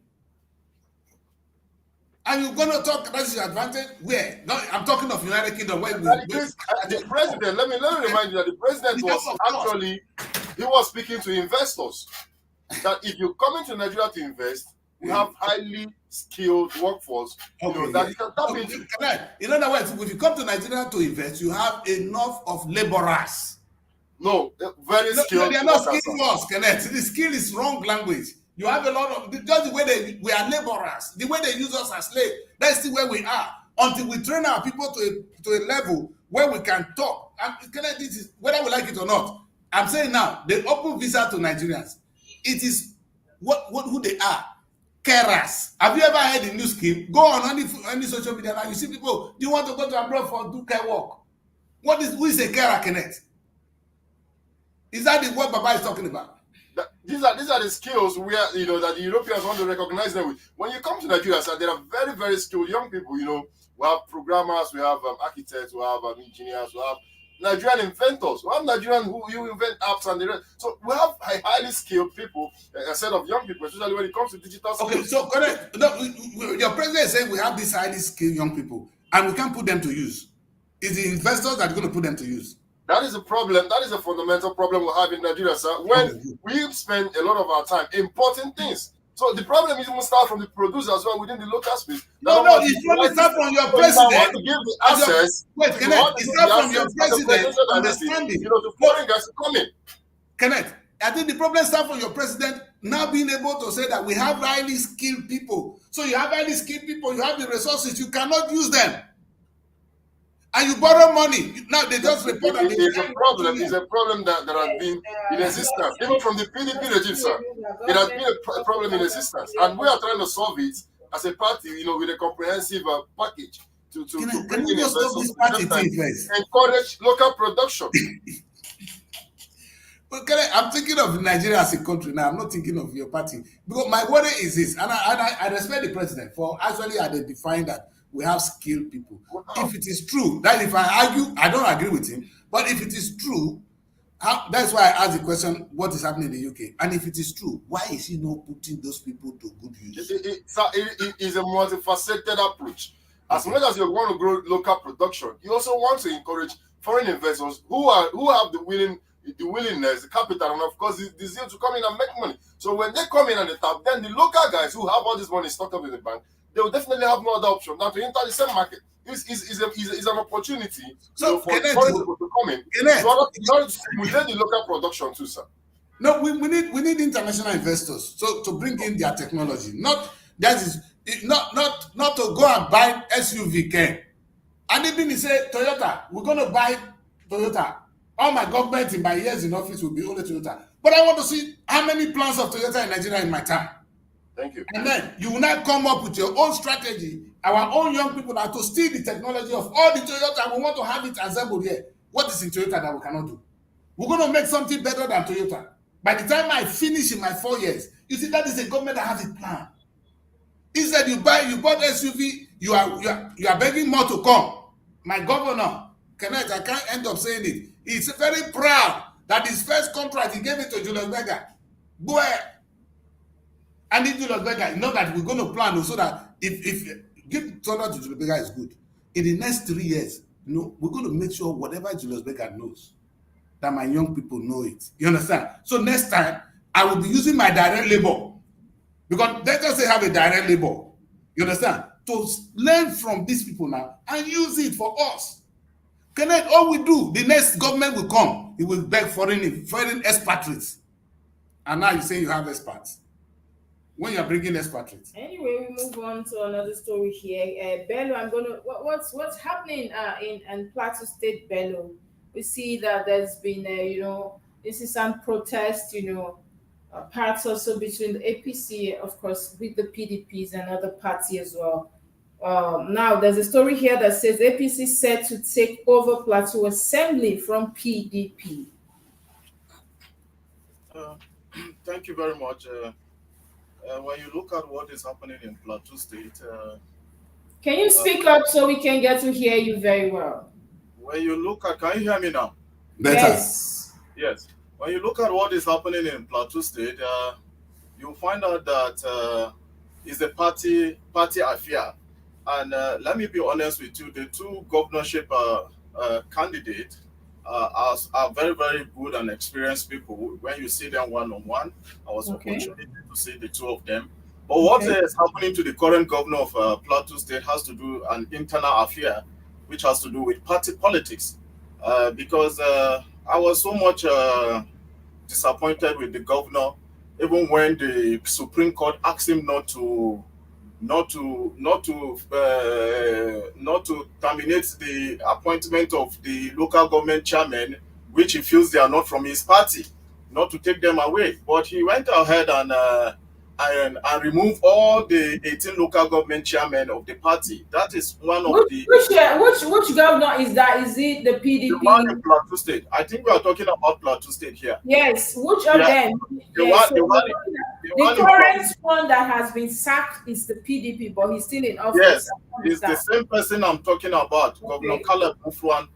And you're going to talk, that's your advantage? Where? No, I'm talking of United Kingdom. The president, let me remind you that the president was actually, he was speaking to investors. That if you come into Nigeria to invest, we have highly skilled workforce that you can tap into. In other words, if you come to Nigeria to invest, you have enough of laborers. No, very skilled. They are not skilled workers, Kenneth. The skill is wrong language. You have a lot of, just the way we are laborers, the way they use us as slaves, that's the way we are. Until we train our people to a level where we can talk. And Kenneth, this is, whether we like it or not, I'm saying now, they open visa to Nigerians. It is who they are. carers. Have you ever heard the new scheme? Go on any social media now. You see people, do you want to go to abroad for do care work? Who is a carer, Kenneth? Is that what Baba is talking about? These are the skills where that the Europeans want to recognize them with. When you come to Nigeria, sir, there are very, very skilled young people. We have programmers, we have architects, we have engineers, we have Nigerian inventors, we have Nigerian who invent apps and the rest. So we have highly skilled people, a set of young people, especially when it comes to digital skills. Okay, so correct. No, your president is saying we have these highly skilled young people and we can't put them to use. It's the investors that are going to put them to use. That is a problem. That is a fundamental problem we have in Nigeria, sir. When we spend a lot of our time importing things. So the problem is even start from the producers as well within the local space. No, it's not start from your president. To give the access. Wait, Kenneth, it's not from your president understanding. The foreign guys are coming. Kenneth, I think the problem starts from your president now being able to say that we have highly skilled people. So you have highly skilled people, you have the resources, you cannot use them. And you borrow money. Now they just report that it's a problem. It's a problem that has been in existence. Even from the PDP regime, sir. It has been a problem in existence. And we are trying to solve it as a party, with a comprehensive package to bring in investors, encourage local production. But I'm thinking of Nigeria as a country now. I'm not thinking of your party. Because my worry is this, and I respect the president for actually identifying that we have skilled people. Wow. If it is true, that if I argue, I don't agree with him, but if it is true, that's why I asked the question, what is happening in the UK? And if it is true, why is he not putting those people to good use? It is a multifaceted approach. As much as you want to grow local production, you also want to encourage foreign investors who have the willingness, the capital, and of course the zeal to come in and make money. So when they come in and they tap, then the local guys who have all this money stocked up in the bank, they will definitely have no other option than to enter the same market. It's an opportunity for foreign people to come in. Not stimulate the local production too, sir. No, we need international investors to bring in their technology. Not to go and buy SUV Ken. And even he said Toyota, we're gonna buy Toyota. All my government in my years in office will be only Toyota. But I want to see how many plants of Toyota in Nigeria in my time. Thank you. And then you will not come up with your own strategy. Our own young people are to steal the technology of all the Toyota. We want to have it assembled here. What is in Toyota that we cannot do? We're going to make something better than Toyota. By the time I finish in my 4 years, you see that is a government that has a plan. Instead, you bought SUV, you are begging more to come. My governor, Kenneth, I can't end up saying it. He's very proud that his first contract he gave it to Julius Berger. Go ahead. And if Julius Berger, you know that we're going to plan so that if give Toyota to Julius Berger is good. In the next 3 years, we're going to make sure whatever Julius Berger knows, that my young people know it. You understand? So next time, I will be using my direct labor. Because let us say have a direct labor. You understand? To learn from these people now and use it for us. Connect all we do, the next government will come, it will beg foreign expatriates. And now you say you have experts. When you're bringing expatriates. Anyway, we move on to another story here. Bello, what's happening in Plateau State, Bello? We see that there's been, this is some protest, parts also between the APC, of course, with the PDPs and other parties as well. Now, there's a story here that says APC set to take over Plateau Assembly from PDP. Thank you very much. When you look at what is happening in Plateau State... can you speak up so we can get to hear you very well? When you look at... Can you hear me now? Better. Yes. When you look at what is happening in Plateau State, you'll find out that it's a party affair. And let me be honest with you, the two governorship candidates are very, very good and experienced people. When you see them one-on-one, I was fortunate to see the two of them. But what is happening to the current governor of Plateau State has to do an internal affair, which has to do with party politics. Because I was so much disappointed with the governor, even when the Supreme Court asked him not to terminate the appointment of the local government chairman, which he feels they are not from his party, not to take them away. But he went ahead and and remove all the 18 local government chairmen of the party. That is one of Which governor is that? Is it the the one in PDP? Plateau State. I think we are talking about Plateau State here. Yes, which of Yeah, them? the Yes, one, so the we're one, looking at the the one in Plateau. current one that has been sacked is the PDP, but he's still in office. Yes, What is it's the that? same person I'm talking about. Governor Okay. Caleb Mufwan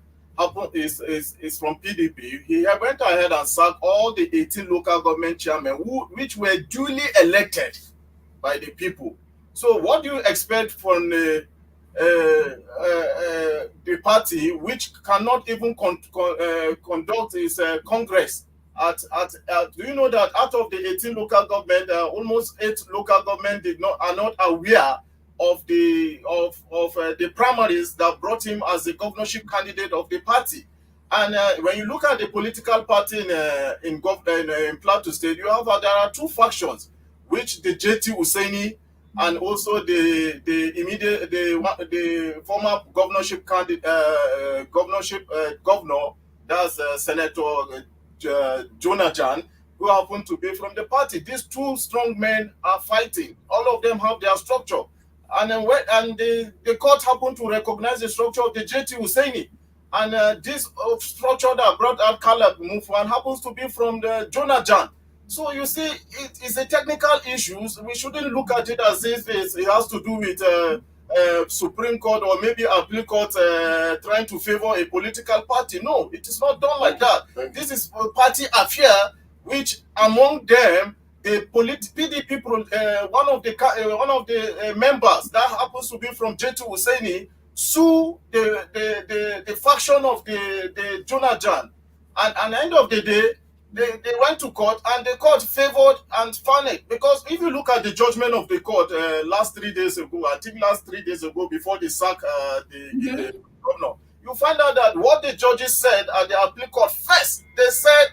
is from PDP. He went ahead and sacked all the 18 local government chairmen which were duly elected by the people. So what do you expect from the party which cannot even conduct its congress? Do you know that out of the 18 local government, almost 8 local government are not aware of the primaries that brought him as the governorship candidate of the party? And when you look at the political party in Plateau State, there are two factions, which the JT Husseini and also the former governorship candidate governor, that's Senator Jonathan, who happen to be from the party. These two strong men are fighting. All of them have their structure, and then the court happened to recognize the structure of the JT Husseini. And this structure that brought out Caleb Mufwan happens to be from the Jonathan. So you see, it is a technical issues. We shouldn't look at it as if it has to do with Supreme Court or maybe Appeal Court trying to favor a political party. No, it is not done like that. This is a party affair, which among them, the PDP, one of the members that happens to be from J2 Husseini, sue the faction of the Jonathan. And at the end of the day, they went to court and the court favored and found it. Because if you look at the judgment of the court last 3 days ago, I think last 3 days ago before they sack the governor, you find out that what the judges said at the appeal court first, they said,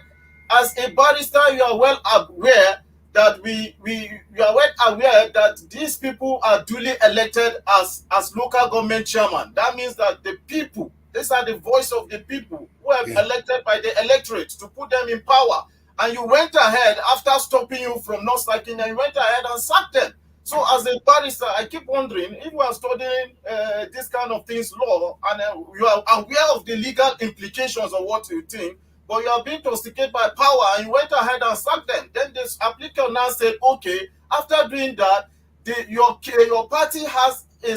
as a barrister, you are well aware that we are well aware that these people are duly elected as local government chairman. That means that the people, these are the voice of the people who have elected by the electorate to put them in power. And you went ahead, after stopping you from not sacking them, you went ahead and sacked them. So as a barrister, I keep wondering, if we are studying this kind of things, law, and you are aware of the legal implications of what you think, but you are being intoxicated by power and you went ahead and sacked them. Then this applicant now said, okay, after doing that, your party has a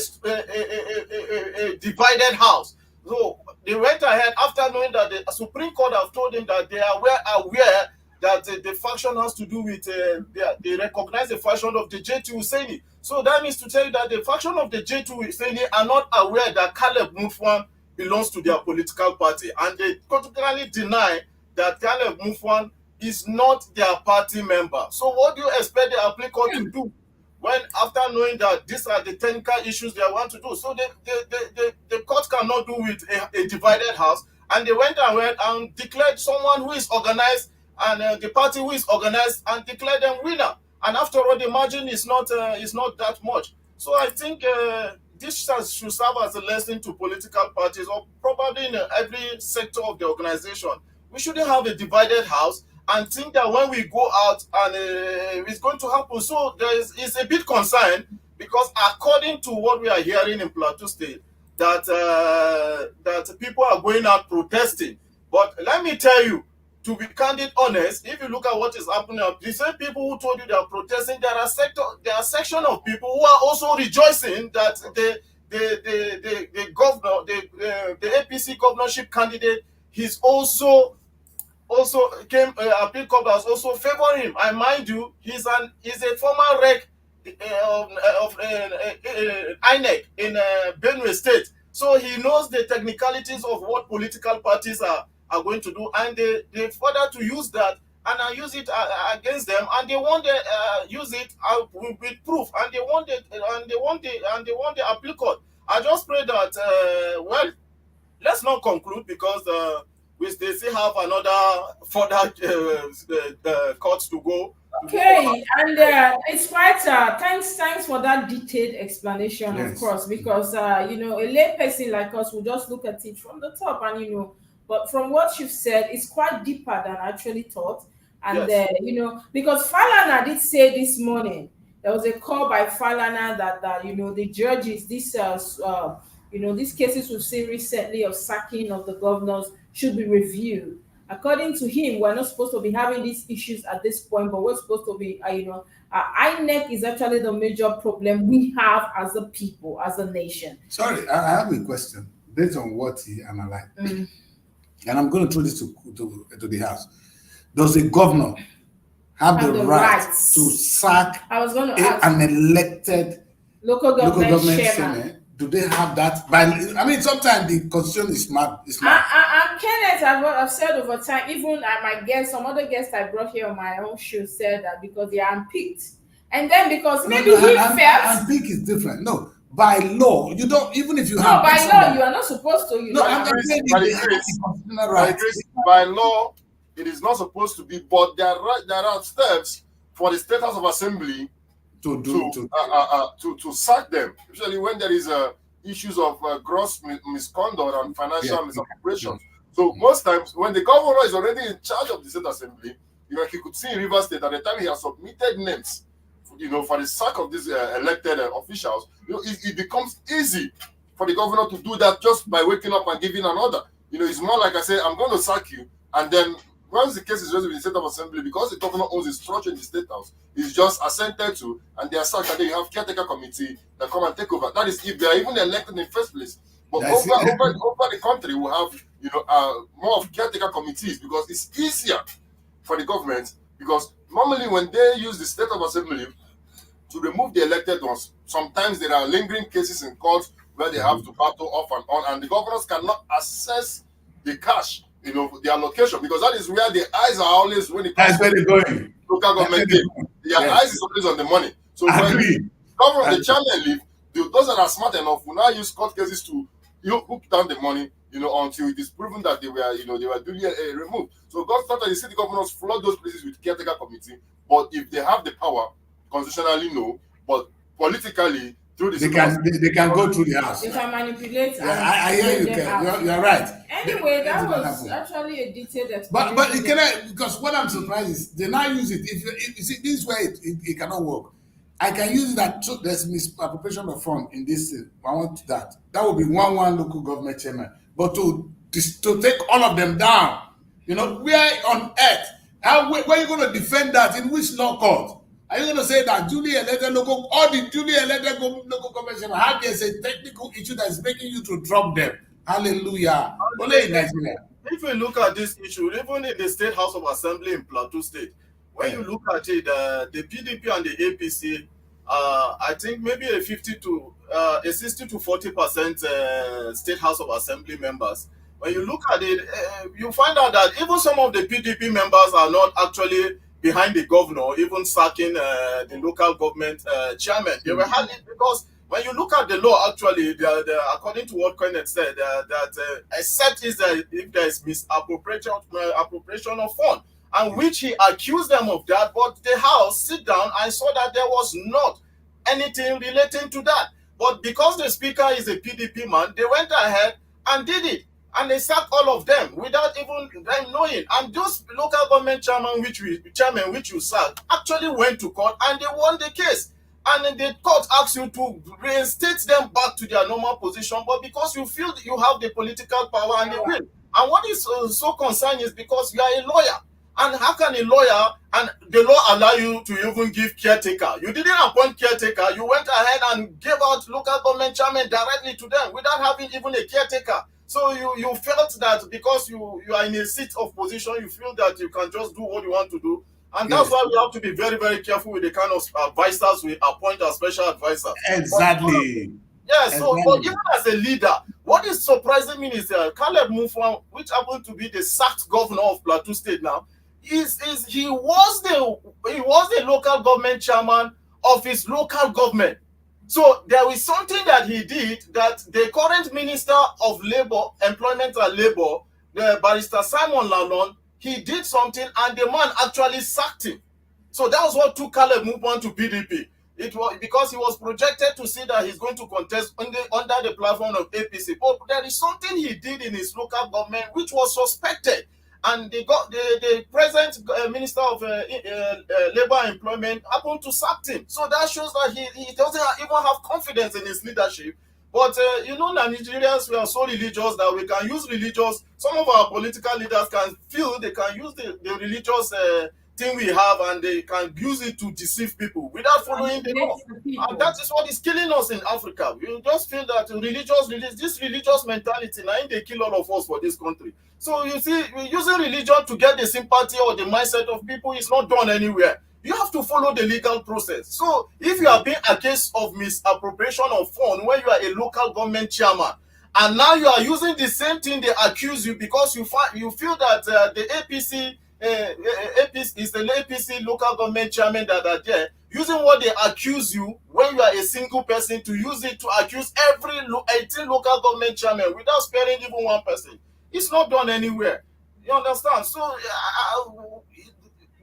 divided house. So they went ahead after knowing that the Supreme Court have told them that they are aware that the faction has to do with, they recognize the faction of the J2 Husseini. So that means to tell you that the faction of the J2 Husseini are not aware that Caleb Mufwan belongs to their political party, and they categorically deny that Caleb Mufwan is not their party member. So what do you expect the applicant to do when, after knowing that these are the technical issues they want to do? So the court cannot do with a divided house, and they went and declared someone who is organized and the party who is organized and declared them winner. And after all, the margin is not that much. So I think this should serve as a lesson to political parties, or probably in every sector of the organization. We shouldn't have a divided house and think that when we go out and it's going to happen. So it's a bit concerned, because according to what we are hearing in Plateau State, that people are going out protesting. But let me tell you, to be candid honest, if you look at what is happening, the same people who told you they are protesting, there are section of people who are also rejoicing that the governor, the APC governorship candidate, he's also came appeal court has also favored him. And mind you, he's a former rec of INEC in Benue State, so he knows the technicalities of what political parties are going to do, and they further to use that and use it against them, and they want to use it with proof, and they want the appeal court. I just pray that well, let's not conclude, because we still have another further courts to go. Okay, and it's quite thanks for that detailed explanation, of Yes. course, because a lay person like us will just look at it from the top, and but from what you've said, it's quite deeper than I actually thought. And Yes. because Falana did say this morning there was a call by Falana that the judges, these cases we've seen recently of sacking of the governors should be reviewed. According to him, we're not supposed to be having these issues at this point, but we're supposed to be, INEC is actually the major problem we have as a people, as a nation. Sorry, I have a question based on what he analyzed. And I'm going to throw this to the House. Does the governor have the right rights to sack I was going to ask, an elected local government chairman? chairman? Do they have that? I mean, sometimes the constitution is smart. Kenneth, I've said over time, even my guest, some other guests I brought here on my own show said that because they are unpicked. And then because maybe he felt. Unpicked is different. No, by law, you don't, even if you have. No, by law, you are not supposed to. By law, it is not supposed to be, but there are steps for the State House of Assembly to sack them, especially when there is issues of gross misconduct and financial misappropriations. So most times, when the governor is already in charge of the State Assembly, like you could see in Rivers State, at the time he has submitted names, for the sack of these elected officials, it becomes easy for the governor to do that just by waking up and giving an order. It's more like I say, I'm going to sack you, and then once the case is resolved in the State of Assembly, because the governor owns the structure in the State House, it's just assented to, and they are sacked, and then you have caretaker committee that come and take over. That is if they are even elected in the first place. But over the country, we have more of caretaker committees because it's easier for the government. Because normally when they use the State of Assembly to remove the elected ones, sometimes there are lingering cases in court where they have to battle off and on, and the governors cannot access the cash, the allocation, because that is where the eyes are always when it comes to local government. Their eyes is always on the money. So when the chairman leave, those that are smart enough will now use court cases to hook down the money, until it is proven that they were duly removed. So God started the city governors flood those places with caretaker committee. But if they have the power, constitutionally no, but politically through the they can go through the House. They can manipulate. I hear you, Ken. You're right. Anyway, that was actually a detailed explanation. But it cannot, because what I'm surprised is they now use it. If you see, this is where it cannot work. I can use that there's misappropriation of fund in this thing. I want that. That would be one local government chairman. But to take all of them down, where on earth? Where are you going to defend that? In which law court? Are you going to say that all the duly elected local government chairman have there's a technical issue that's making you to drop them? Hallelujah. Only in Nigeria. If you look at this issue, even in the State House of Assembly in Plateau State, when you look at it, the PDP and the APC, I think maybe a 60 to 40% State House of Assembly members. When you look at it, you find out that even some of the PDP members are not actually behind the governor, even sacking the local government chairman. They were hardly, because when you look at the law, actually, according to what Kenneth said, that except is that if there is misappropriation of fund, and which he accused them of that, but the House sit down and saw that there was not anything relating to that. But because the speaker is a PDP man, they went ahead and did it. And they sacked all of them without even them knowing. And those local government chairman which you sacked actually went to court and they won the case. And then the court asks you to reinstate them back to their normal position, but because you feel you have the political power and the will. And what is so concerning is because you are a lawyer. And how can a lawyer and the law allow you to even give caretaker? You didn't appoint caretaker. You went ahead and gave out local government chairman directly to them without having even a caretaker. So you felt that because you are in a seat of position, you feel that you can just do what you want to do. And that's why we have to be very, very careful with the kind of advisors we appoint as special advisors. Exactly. But even as a leader, what is surprising me is Caleb Mufwang, which happened to be the sacked governor of Plateau State now, he was the local government chairman of his local government. So there was something that he did that the current Minister of Labour, Employment and Labour, the Barrister Simon Lalong, he did something and the man actually sacked him. So that was what took Caleb Mufwang to PDP. It was because he was projected to see that he's going to contest under the platform of APC. But there is something he did in his local government which was suspected. and they got the present minister of labor and employment happened to sack him. So that shows that he doesn't even have confidence in his leadership. But that Nigerians, we are so religious that we can use religious. Some of our political leaders can feel they can use the religious thing we have, and they can use it to deceive people without following the law. Against the And people. that is what is killing us in Africa. We just feel that this religious mentality, now they kill all of us for this country. So you see, using religion to get the sympathy or the mindset of people is not done anywhere. You have to follow the legal process. So if you are being accused of misappropriation of funds when you are a local government chairman, and now you are using the same thing they accuse you because you feel that the APC APC is the APC local government chairman that are there using what they accuse you when you are a single person to use it to accuse every 18 local government chairman without sparing even one person. It's not done anywhere. You understand? So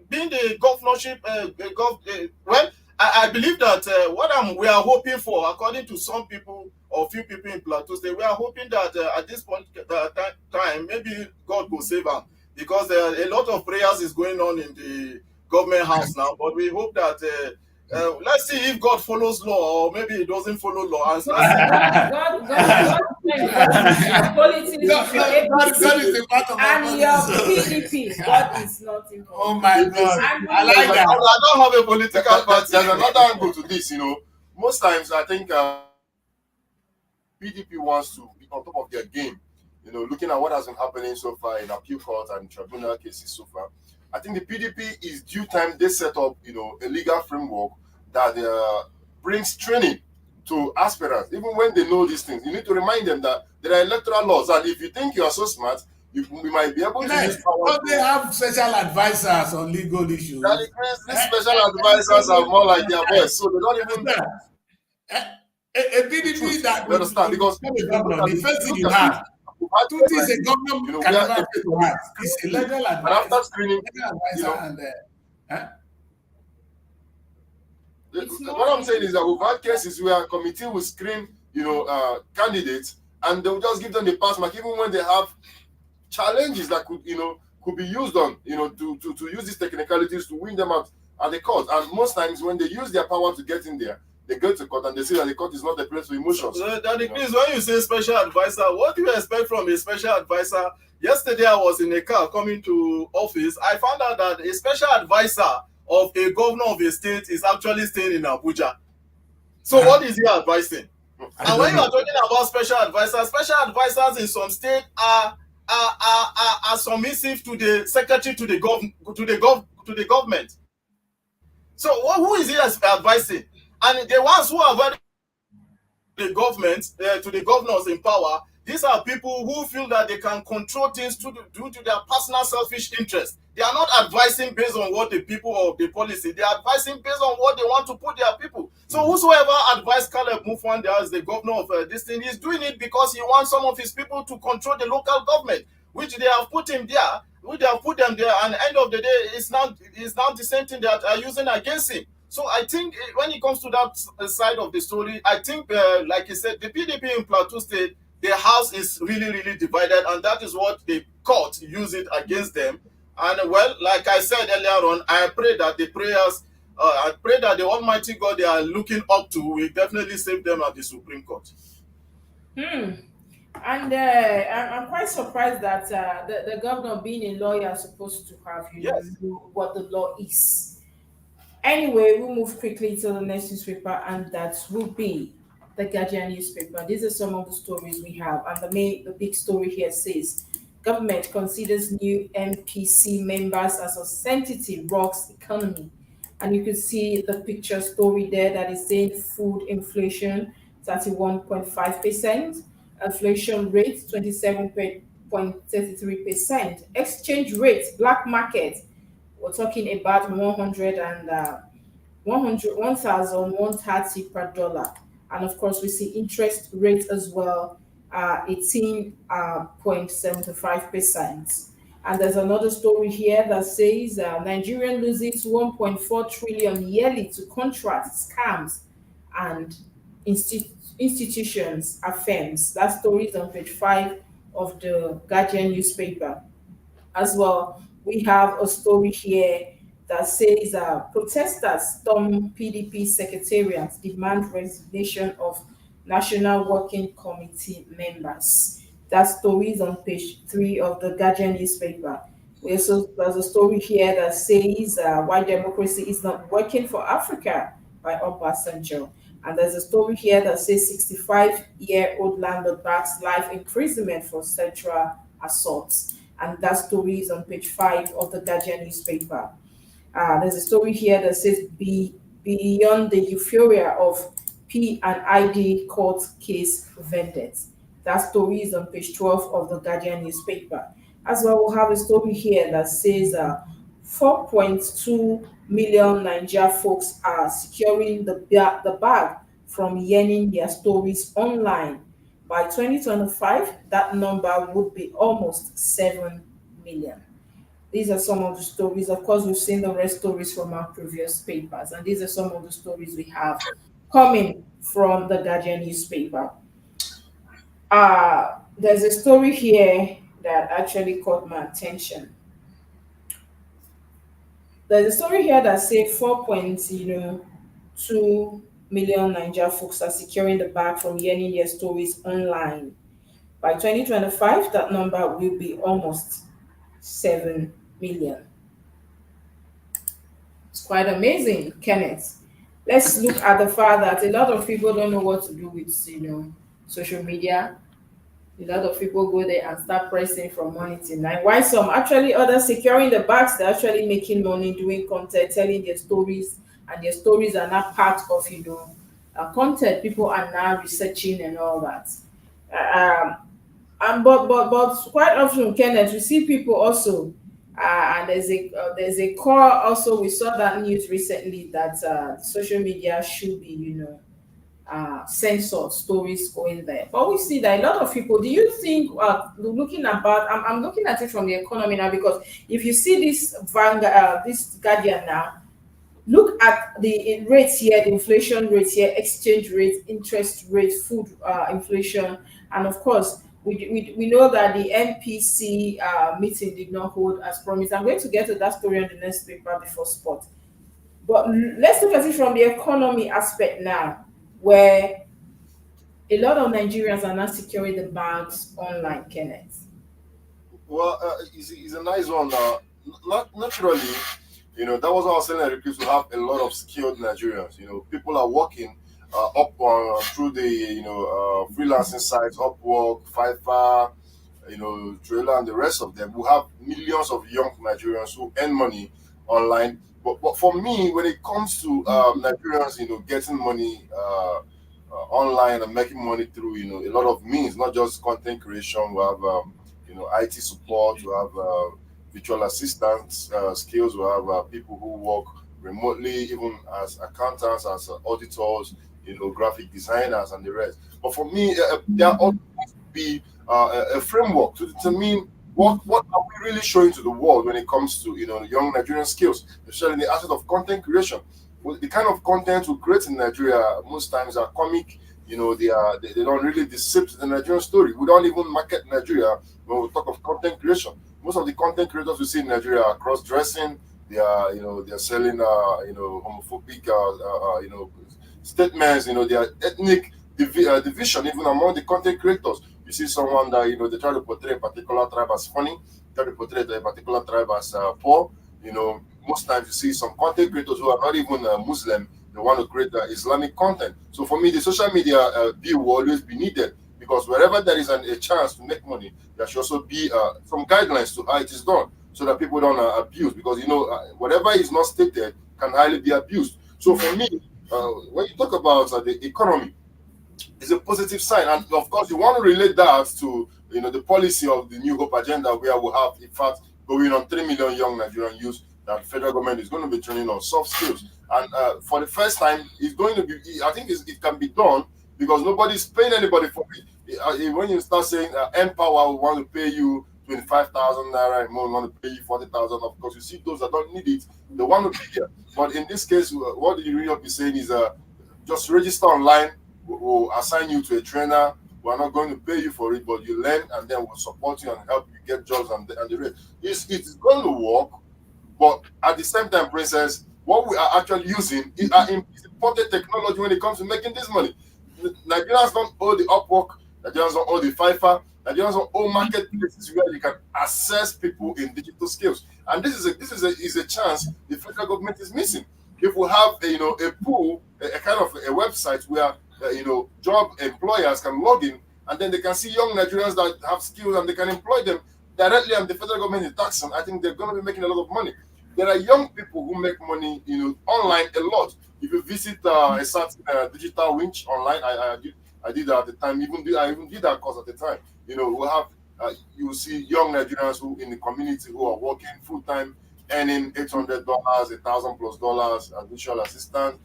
being the governorship, well, I believe that we are hoping for, according to some people or few people in Plateau State, we are hoping that at this point time, maybe God will save them, because a lot of prayers is going on in the government house now. But we hope that let's see if God follows law, or maybe he doesn't follow law. And let's see. Politics with your God is APC a part of our and your body. PDP. God is not involved. Oh my God. And I we- like that. I don't have a political party. There's another angle to this, Most times, I think PDP wants to be on top of their game. Looking at what has been happening so far in appeal court and tribunal cases so far, I think the PDP is due time they set up, a legal framework that brings training to aspirants. Even when they know these things, you need to remind them that there are electoral laws, and if you think you are so smart, we might be able to use power. But they have special advisors on legal issues. These special advisors are more like their boys, so they don't even. A PDP that You understand? Because the first thing you have, two things a government can never pay to have is a legal and advisor, after screening, and what I'm saying is that we've had cases where a committee will screen, candidates, and they'll just give them the pass mark, even when they have challenges that could be used on, to use these technicalities to win them out at the court. And most times when they use their power to get in there, they go to court and they say that the court is not the place for emotions. So that means when you say special advisor, what do you expect from a special advisor? Yesterday I was in a car coming to office. I found out that a special advisor of a governor of a state is actually staying in Abuja. So what is he advising? And when you are talking about special advisors in some state are submissive to the secretary to the government. So who is he advising? And the ones who are very the government to the governors in power, these are people who feel that they can control things due to their personal selfish interest. They are not advising based on what the people of the policy. They are advising based on what they want to put their people. So whosoever advised Caleb Mufwanda as the governor of this thing is doing it because he wants some of his people to control the local government, which they have put him there, which they have put them there, and at the end of the day, it's now the same thing that are using against him. So I think when it comes to that side of the story, I think, like you said, the PDP in Plateau State, the house is really, really divided, and that is what the court use it against them. And well, like I said earlier on, I pray that the prayers, I pray that the Almighty God they are looking up to will definitely save them at the Supreme Court. And I'm quite surprised that the governor, being a lawyer, is supposed to have Yes. know what the law is. Anyway, we'll move quickly to the next newspaper, and that will be the Guardian newspaper. These are some of the stories we have, and the big story here says government considers new MPC members as a sensitive rocks economy, and you can see the picture story there that is saying food inflation 31.5%, inflation rate 27.33%, exchange rate black market we're talking about 1,130 per dollar. And of course, we see interest rate as well, 18.75%. And there's another story here that says Nigerian loses 1.4 trillion yearly to contract scams and institutions affirms. That story is on page 5 of the Guardian newspaper. As well, we have a story here that says protesters storm PDP secretariat, demand resignation of National Working Committee members. That story is on page 3 of the Guardian newspaper. We also, there's a story here that says why democracy is not working for Africa by Obasanjo. And there's a story here that says 65-year-old landlord backs life imprisonment for sexual assault. And that story is on page 5 of the Guardian newspaper. There's a story here that says beyond the euphoria of P and ID court case verdict. That story is on page 12 of the Guardian newspaper. As well, we'll have a story here that says 4.2 million Nigeria folks are securing the bag from yearning their stories online. By 2025, that number would be almost 7 million. These are some of the stories. Of course, we've seen the rest stories from our previous papers, and these are some of the stories we have coming from the Guardian newspaper. There's a story here that actually caught my attention. There's a story here that says 4.2 million Nigeria folks are securing the bag from yearning their stories online. By 2025, that number will be almost 7 million. It's quite amazing, Kenneth. Let's look at the fact that a lot of people don't know what to do with social media. A lot of people go there and start pressing from morning till night. Why some actually others securing the bags, they're actually making money doing content, telling their stories, and their stories are not part of content people are now researching and all that. And but quite often, Kenneth, we see people also, and there's a call also. We saw that news recently that social media should be censored stories going there. But we see that a lot of people. Do you think looking about? I'm looking at it from the economy now because if you see this Vanguard, this Guardian now, look at the rates here, the inflation rates here, exchange rate, interest rate, food inflation, and of course, we know that the NPC meeting did not hold as promised. I'm going to get to that story on the next paper before sport. But let's look at it from the economy aspect now, where a lot of Nigerians are now securing the bags online, Kenneth. Well, it's a nice one. Not naturally, that was what I was saying. That we have a lot of skilled Nigerians. People are working up through the freelancing sites, Upwork, Fiverr, Trailer, and the rest of them. We have millions of young Nigerians who earn money online. But for me, when it comes to Nigerians, getting money online and making money through a lot of means, not just content creation. We have IT support. We have virtual assistants skills. We have people who work remotely, even as accountants, as auditors, graphic designers, and the rest. But for me, there also needs to be a framework to determine what are we really showing to the world when it comes to young Nigerian skills, especially in the aspect of content creation. Well, the kind of content we create in Nigeria most times are comic. They don't really depict the Nigerian story. We don't even market Nigeria when we talk of content creation. Most of the content creators we see in Nigeria are cross-dressing. They're selling homophobic statements. They are ethnic division even among the content creators. You see someone that they try to portray a particular tribe as funny, try to portray a particular tribe as poor. Most times you see some content creators who are not even Muslim. They want to create Islamic content. So for me, the social media view will always be needed because wherever there is a chance to make money, there should also be some guidelines to how it is done so that people don't abuse. Because whatever is not stated can highly be abused. So for me, when you talk about the economy, it's a positive sign, and of course, you want to relate that to the policy of the New Hope agenda, where we have, in fact, going on 3 million young Nigerian youth that the federal government is going to be training on soft skills. And for the first time, it's going to be. I think it can be done because nobody's paying anybody for it. When you start saying Empower, we want to pay you 25,000 naira, and we want to pay you 40,000. Of course, you see those that don't need it, they want to be here. But in this case, what you really be saying is just register online. Will assign you to a trainer, We're not going to pay you for it, but you learn, and then we'll support you and help you get jobs and the rest. It's going to work, but at the same time, Princess, what we are actually using is imported technology when it comes to making this money. Nigerians don't owe the Upwork, Nigerians don't owe the Fiverr, Nigerians don't owe marketplaces where you can assess people in digital skills. And this is a chance the federal government is missing. If we have a pool, a kind of a website where job employers can log in, and then they can see young Nigerians that have skills and they can employ them directly, and the federal government is taxing, I think they're going to be making a lot of money. There are young people who make money, online a lot. If you visit a certain digital winch online, I did that at the time. I even did that course at the time. We have you see young Nigerians who in the community who are working full time, earning $800, $1,000+ as visual assistant.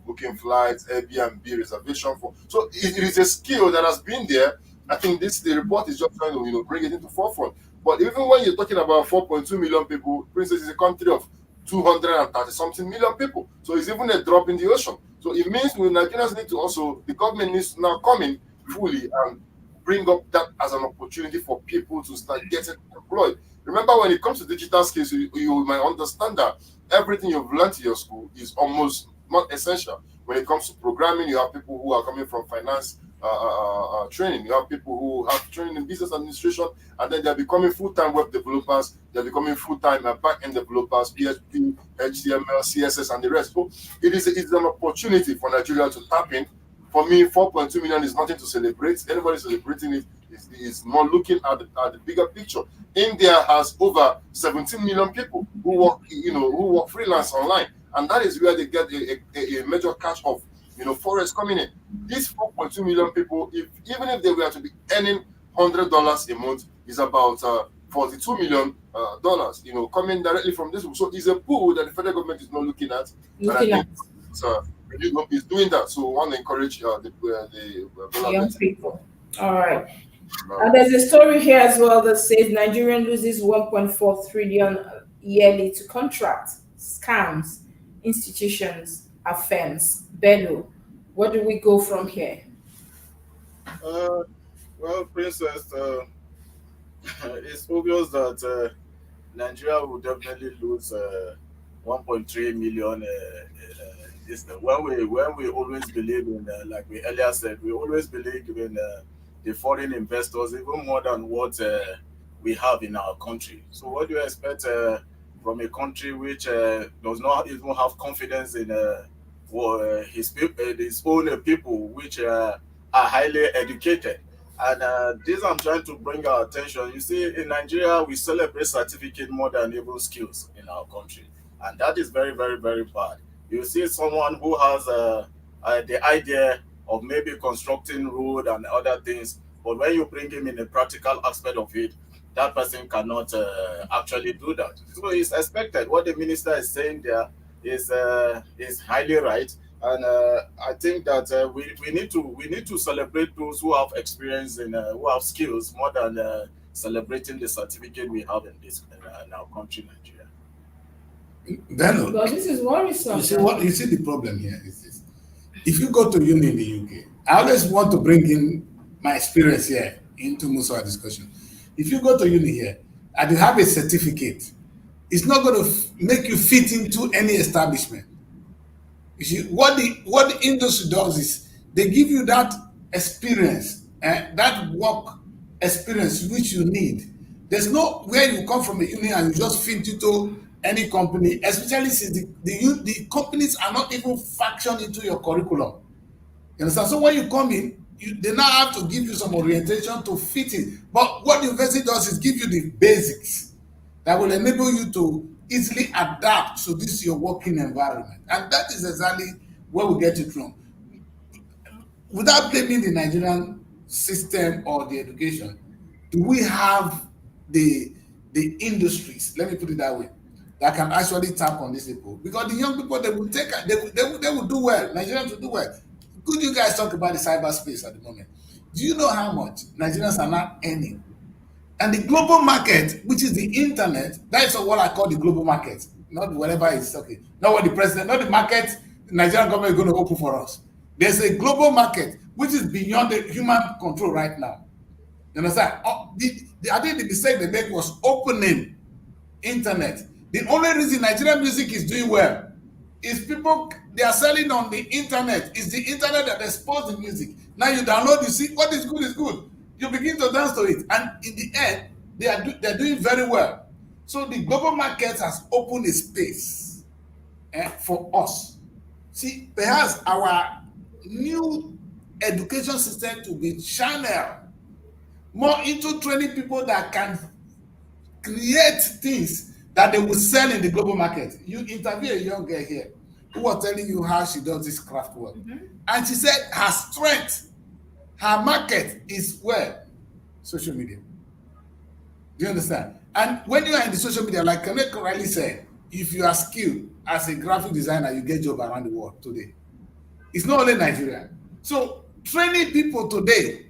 Booking flights, Airbnb reservation for. So it is a skill that has been there. I think the report is just trying to bring it into forefront. But even when you're talking about 4.2 million people, Princess is a country of 230 something million people. So it's even a drop in the ocean. So it means Nigerians need to also, the government needs to now come in fully and bring up that as an opportunity for people to start getting employed. Remember, when it comes to digital skills, you might understand that everything you've learned in your school is almost not essential. When it comes to programming, you have people who are coming from finance training. You have people who have training in business administration, and then they're becoming full-time web developers. They're becoming full-time back-end developers, PHP, HTML, CSS, and the rest. So it's an opportunity for Nigeria to tap in. For me, 4.2 million is nothing to celebrate. Anybody celebrating it is more looking at the bigger picture. India has over 17 million people who work freelance online, and that is where they get a major cash of forex coming in. These 4.2 million people, even if they were to be earning $100 a month, is about $42 million coming directly from this. So it's a pool that the federal government is not looking at. Is doing that. So we want to encourage the young people. All right. And there's a story here as well that says Nigerian loses 1.4 trillion yearly to contract scams, institutions, affirms. Bello, where do we go from here? Well, Princess, it's obvious that Nigeria will definitely lose 1.3 million. When we always believe in, like we earlier said, we always believe in the foreign investors even more than what we have in our country. So, what do you expect from a country which does not even have confidence in his own people, which are highly educated? And this I'm trying to bring our attention. You see, in Nigeria, we celebrate certificate more than even skills in our country, and that is very, very, very bad. You see someone who has the idea of maybe constructing road and other things, but when you bring him in a practical aspect of it, that person cannot actually do that. So it's expected. What the minister is saying there is highly right, and I think that we need to celebrate those who have experience and who have skills more than celebrating the certificate we have in our country, Nigeria. Then, But this is worrisome. you see the problem here is this. If you go to uni in the UK, I always want to bring in my experience here into most of our discussion. If you go to uni here and you have a certificate, it's not going to make you fit into any establishment. You see, what the industry does is they give you that experience and that work experience which you need. There's no where you come from a uni and you just fit into any company, especially since the companies are not even factioned into your curriculum. You understand? So when you come in, they now have to give you some orientation to fit in. But what the university does is give you the basics that will enable you to easily adapt to this your working environment. And that is exactly where we get it from. Without blaming the Nigerian system or the education, do we have the industries, let me put it that way, that can actually tap on these people? Because the young people, they will do well. Nigerians will do well. Could you guys talk about the cyberspace at the moment? Do you know how much Nigerians are now earning? And the global market, which is the internet, that is what I call the global market. Not whatever is okay. Not what the president, not the market the Nigerian government is going to open for us. There's a global market which is beyond the human control right now. You understand? I think the mistake they made was opening internet. The only reason Nigerian music is doing well is people they are selling on the internet. It's the internet that exposed the music. Now you download, you see what is good is good. You begin to dance to it, and in the end, they're doing very well. So the global market has opened a space for us. See, perhaps our new education system to be channeled more into training people that can create things that they will sell in the global market. You interview a young girl here who was telling you how she does this craft work. And she said her strength, her market is where? Social media. Do you understand? And when you are in the social media, like Kenneth Riley said, if you are skilled as a graphic designer, you get job around the world today. It's not only Nigeria. So training people today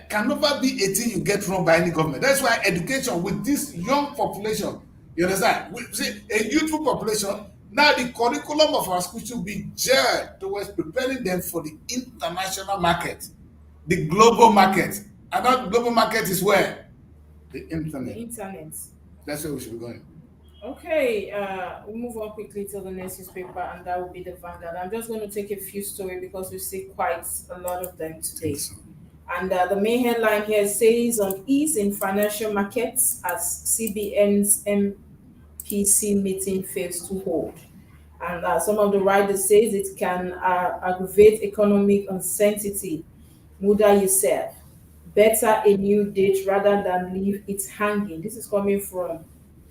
can never be a thing you get wrong by any government. That's why education with this young population, you understand? We see a youthful population. Now the curriculum of our school should be geared towards preparing them for the international market, the global market. And that global market is where? The internet. The internet. That's where we should be going. Okay, we'll move on quickly to the next newspaper, and that will be the Vanguard. I'm just going to take a few stories because we see quite a lot of them today. And the main headline here says on ease in financial markets as CBN's MPC meeting fails to hold. And some of the writers says it can aggravate economic uncertainty. Muda yourself. Better a new date rather than leave it hanging. This is coming from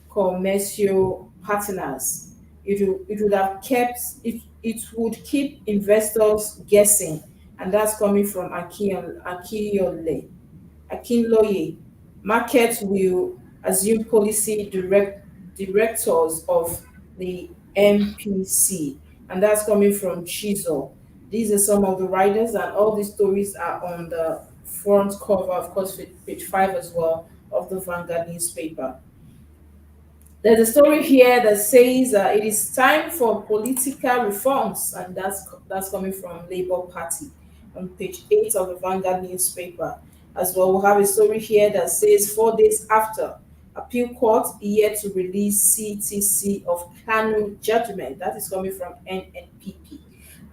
commercial partners. It would have kept it would keep investors guessing, and that's coming from Akinloye. Markets will assume policy directors of the MPC, and that's coming from Chizo. These are some of the writers, and all these stories are on the front cover, of course, page 5 as well of the Vanguard newspaper. There's a story here that says it is time for political reforms, and that's coming from Labour Party on page 8 of the Vanguard newspaper. As well, we'll have a story here that says 4 days after appeal court yet to release CTC of Kanu judgment. That is coming from NNPP,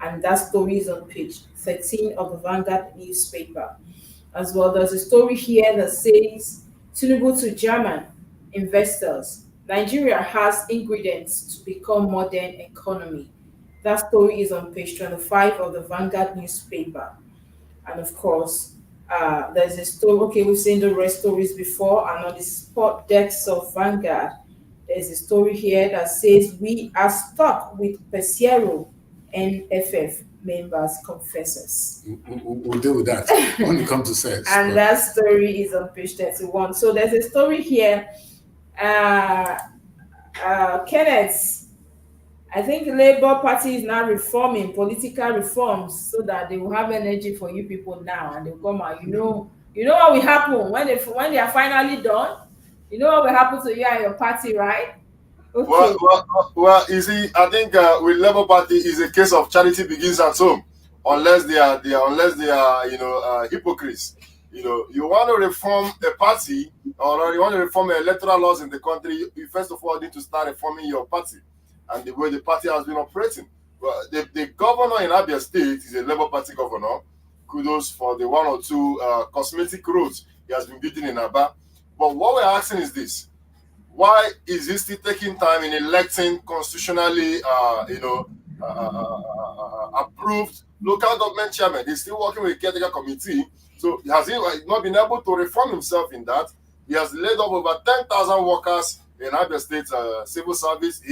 and that story is on page 13 of the Vanguard newspaper. As well, there's a story here that says Tinubu to German investors. Nigeria has ingredients to become modern economy. That story is on page 25 of the Vanguard newspaper. And of course, there's a story, okay, we've seen the rest stories before, and on the spot decks of Vanguard, there's a story here that says we are stuck with Pesero NFF members confessors. We'll deal with that when it comes to sex. And that story is on page 31. So there's a story here. Kenneth, I think the Labour Party is now reforming political reforms so that they will have energy for you people now, and they'll come out. You know what will happen when they are finally done. You know what will happen to you and your party, right? Okay. Well, you see, I think with Labour Party is a case of charity begins at home, unless they are hypocrites. You want to reform a party, or you want to reform electoral laws in the country, you first of all need to start reforming your party and the way the party has been operating. Well, the governor in Abia State is a Labour Party governor. Kudos for the 1 or 2 cosmetic roads he has been building in Aba. But what we're asking is this: why is he still taking time in electing constitutionally, approved local government chairman? He's still working with a caretaker committee. So has he not been able to reform himself in that? He has laid off over 10,000 workers in Abia State civil service.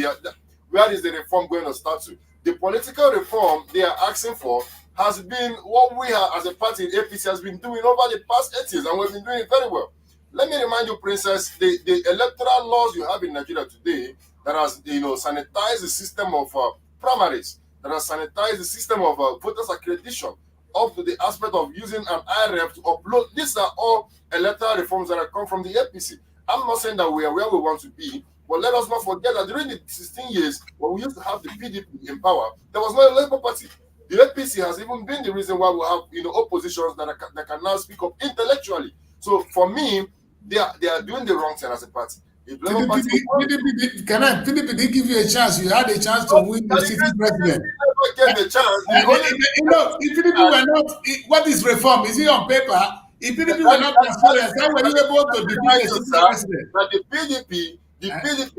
Where is the reform going to start to? The political reform they are asking for has been what we as a party in APC has been doing over the past 8 years, and we've been doing it very well. Let me remind you, Princess, the electoral laws you have in Nigeria today that has sanitized the system of primaries, that has sanitized the system of voters accreditation, up to the aspect of using an IRF to upload. These are all electoral reforms that have come from the APC. I'm not saying that we are where we want to be, but let us not forget that during the 16 years when we used to have the PDP in power, there was no Labour Party. The APC has even been the reason why we have oppositions that can now speak up intellectually. So for me, they are doing the wrong thing as a party. If Labour Party PDP did give you a chance. You had a chance to win the city president. never get the chance. If PDP were not, what is reform? Is it on paper? If PDP were not transparent, how were you able to defeat the city president? That the PDP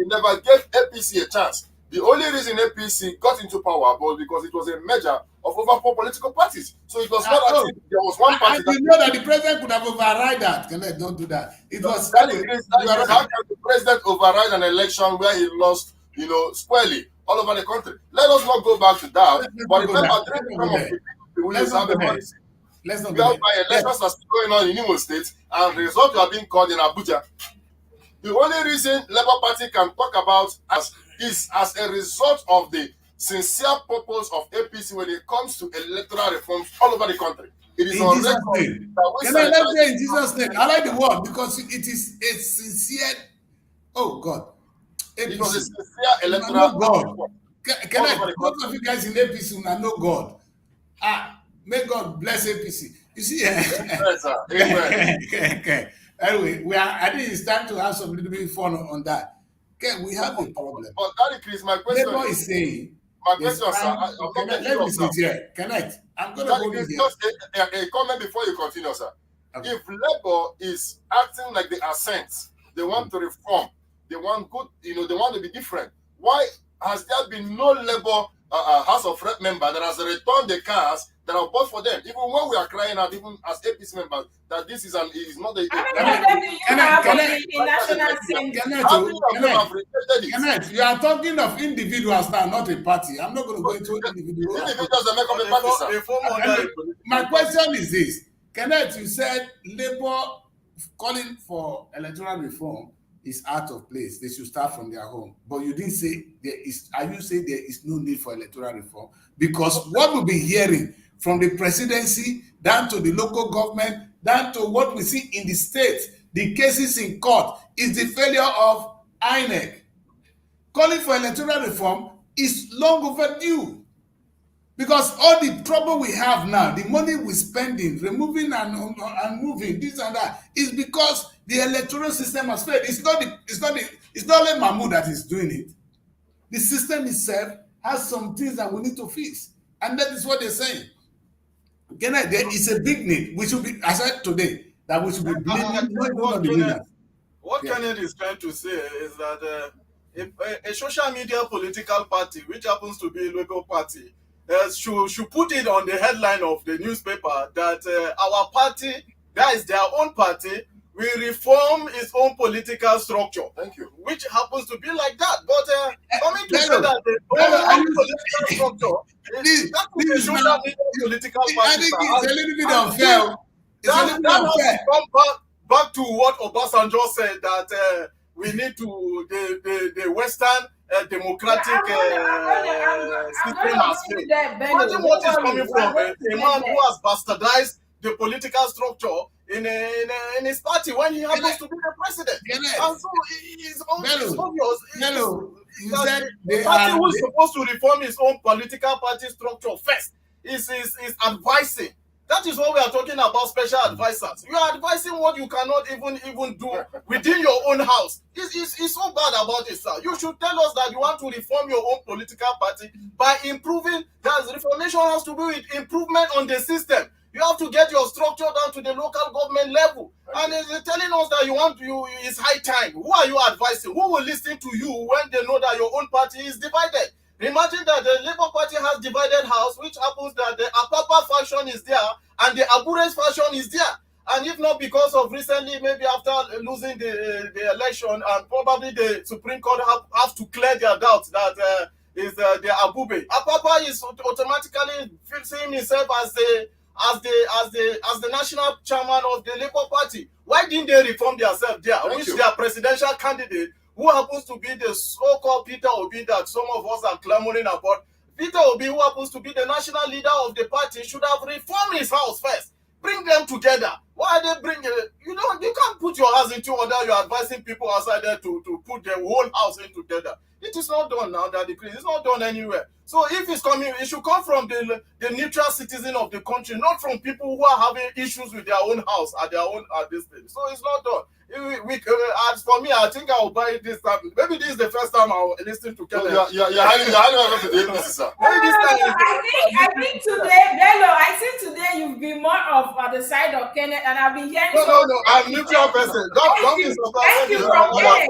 never gave APC a chance. The only reason APC got into power was because it was a merger of over 4 political parties. So it was not actually there was one party. You know that the president could have override that. Don't do that. It was how can the president override an election where he lost, squarely all over the country? Let us not go back to that. But remember, let's not go there. Elections are still going on in Imo State, and the results are being called in Abuja. The only reason Labour Party can talk about is as a result of the sincere purpose of APC when it comes to electoral reforms all over the country. It is on record. Let's say in Jesus' name. I like the word because it is a sincere. Oh God, APC. It was a sincere electoral God. Most of you guys in APC know God. May God bless APC. You see, okay. Anyway, I think it's time to have some little bit fun on that. Okay, we have a problem. But that is my question. Labour is saying. My question, sir. Let me sit here. Connect. I'm going to go in here. Just a comment before you continue, sir. Okay. If Labour is acting like the assent, they want to reform, they want good, they want to be different. Why has there been no Labour House of Rep member that has returned the cars that are bought for them? Even when we are crying out, even as APC members, that this is not a. You are talking of individuals now, not a party. I'm not going to go into individuals. Individuals that make up a party, sir. My question is this: Kenneth, you said Labour calling for electoral reform is out of place. They should start from their home. But you didn't say there is. Are you saying there is no need for electoral reform? Because what we'll be hearing from the presidency down to the local government, down to what we see in the states, the cases in court, is the failure of INEC. Calling for electoral reform is long overdue. Because all the trouble we have now, the money we're spending, removing and moving, this and that, is because the electoral system has failed. It's not only Mahmoud that is doing it. The system itself has some things that we need to fix. And that is what they're saying. Again, there is a big need. We should be, I said today, that we should be blaming not the leaders. What Kenneth is trying to say is that a social media political party, which happens to be a local party, should put it on the headline of the newspaper that our party, that is their own party, will reform its own political structure. Thank you. Which happens to be like that. But coming to say that the own political structure is a social media political party. I think it's a little bit unfair. That has to come back to what Obasanjo said, that we need to the Western democratic system has failed. Imagine what is coming from a man who has bastardized the political structure in his party when he happens to be the president. And so it's obvious. You said the party who is supposed to reform his own political party structure first is advising. That is what we are talking about, special advisors. You are advising what you cannot even do within your own house. It's so bad about it, sir. You should tell us that you want to reform your own political party by improving. That reformation has to do with improvement on the system. You have to get your structure down to the local government level. And they're telling us that it's high time. Who are you advising? Who will listen to you when they know that your own party is divided? Imagine that the Labour Party has divided house, which happens that the Apapa faction is there and the Abures faction is there. And if not because of recently, maybe after losing the election, and probably the Supreme Court have to clear their doubts that is the Abube. Apapa is automatically seeing himself as the national chairman of the Labour Party. Why didn't they reform themselves there? Their presidential candidate, who happens to be the so-called Peter Obi that some of us are clamoring about. Peter Obi, who happens to be the national leader of the party, should have reformed his house first. Bring them together. Why are they bringing it? You can't put your house into order. You're advising people outside there to put their whole house into order. It is not done now. That decree is not done anywhere. So if it's coming, it should come from the neutral citizen of the country, not from people who are having issues with their own house at their own at this thing. So it's not done. As for me, I think I will buy it this time. Maybe this is the first time I will listen to Kenneth. You're highly welcome to the APC, sir. I think today, Bello, I think today you've been more of the side of Kenneth, and I've been hearing. No. I'm neutral person. Don't be surprised. Thank you from Kenneth.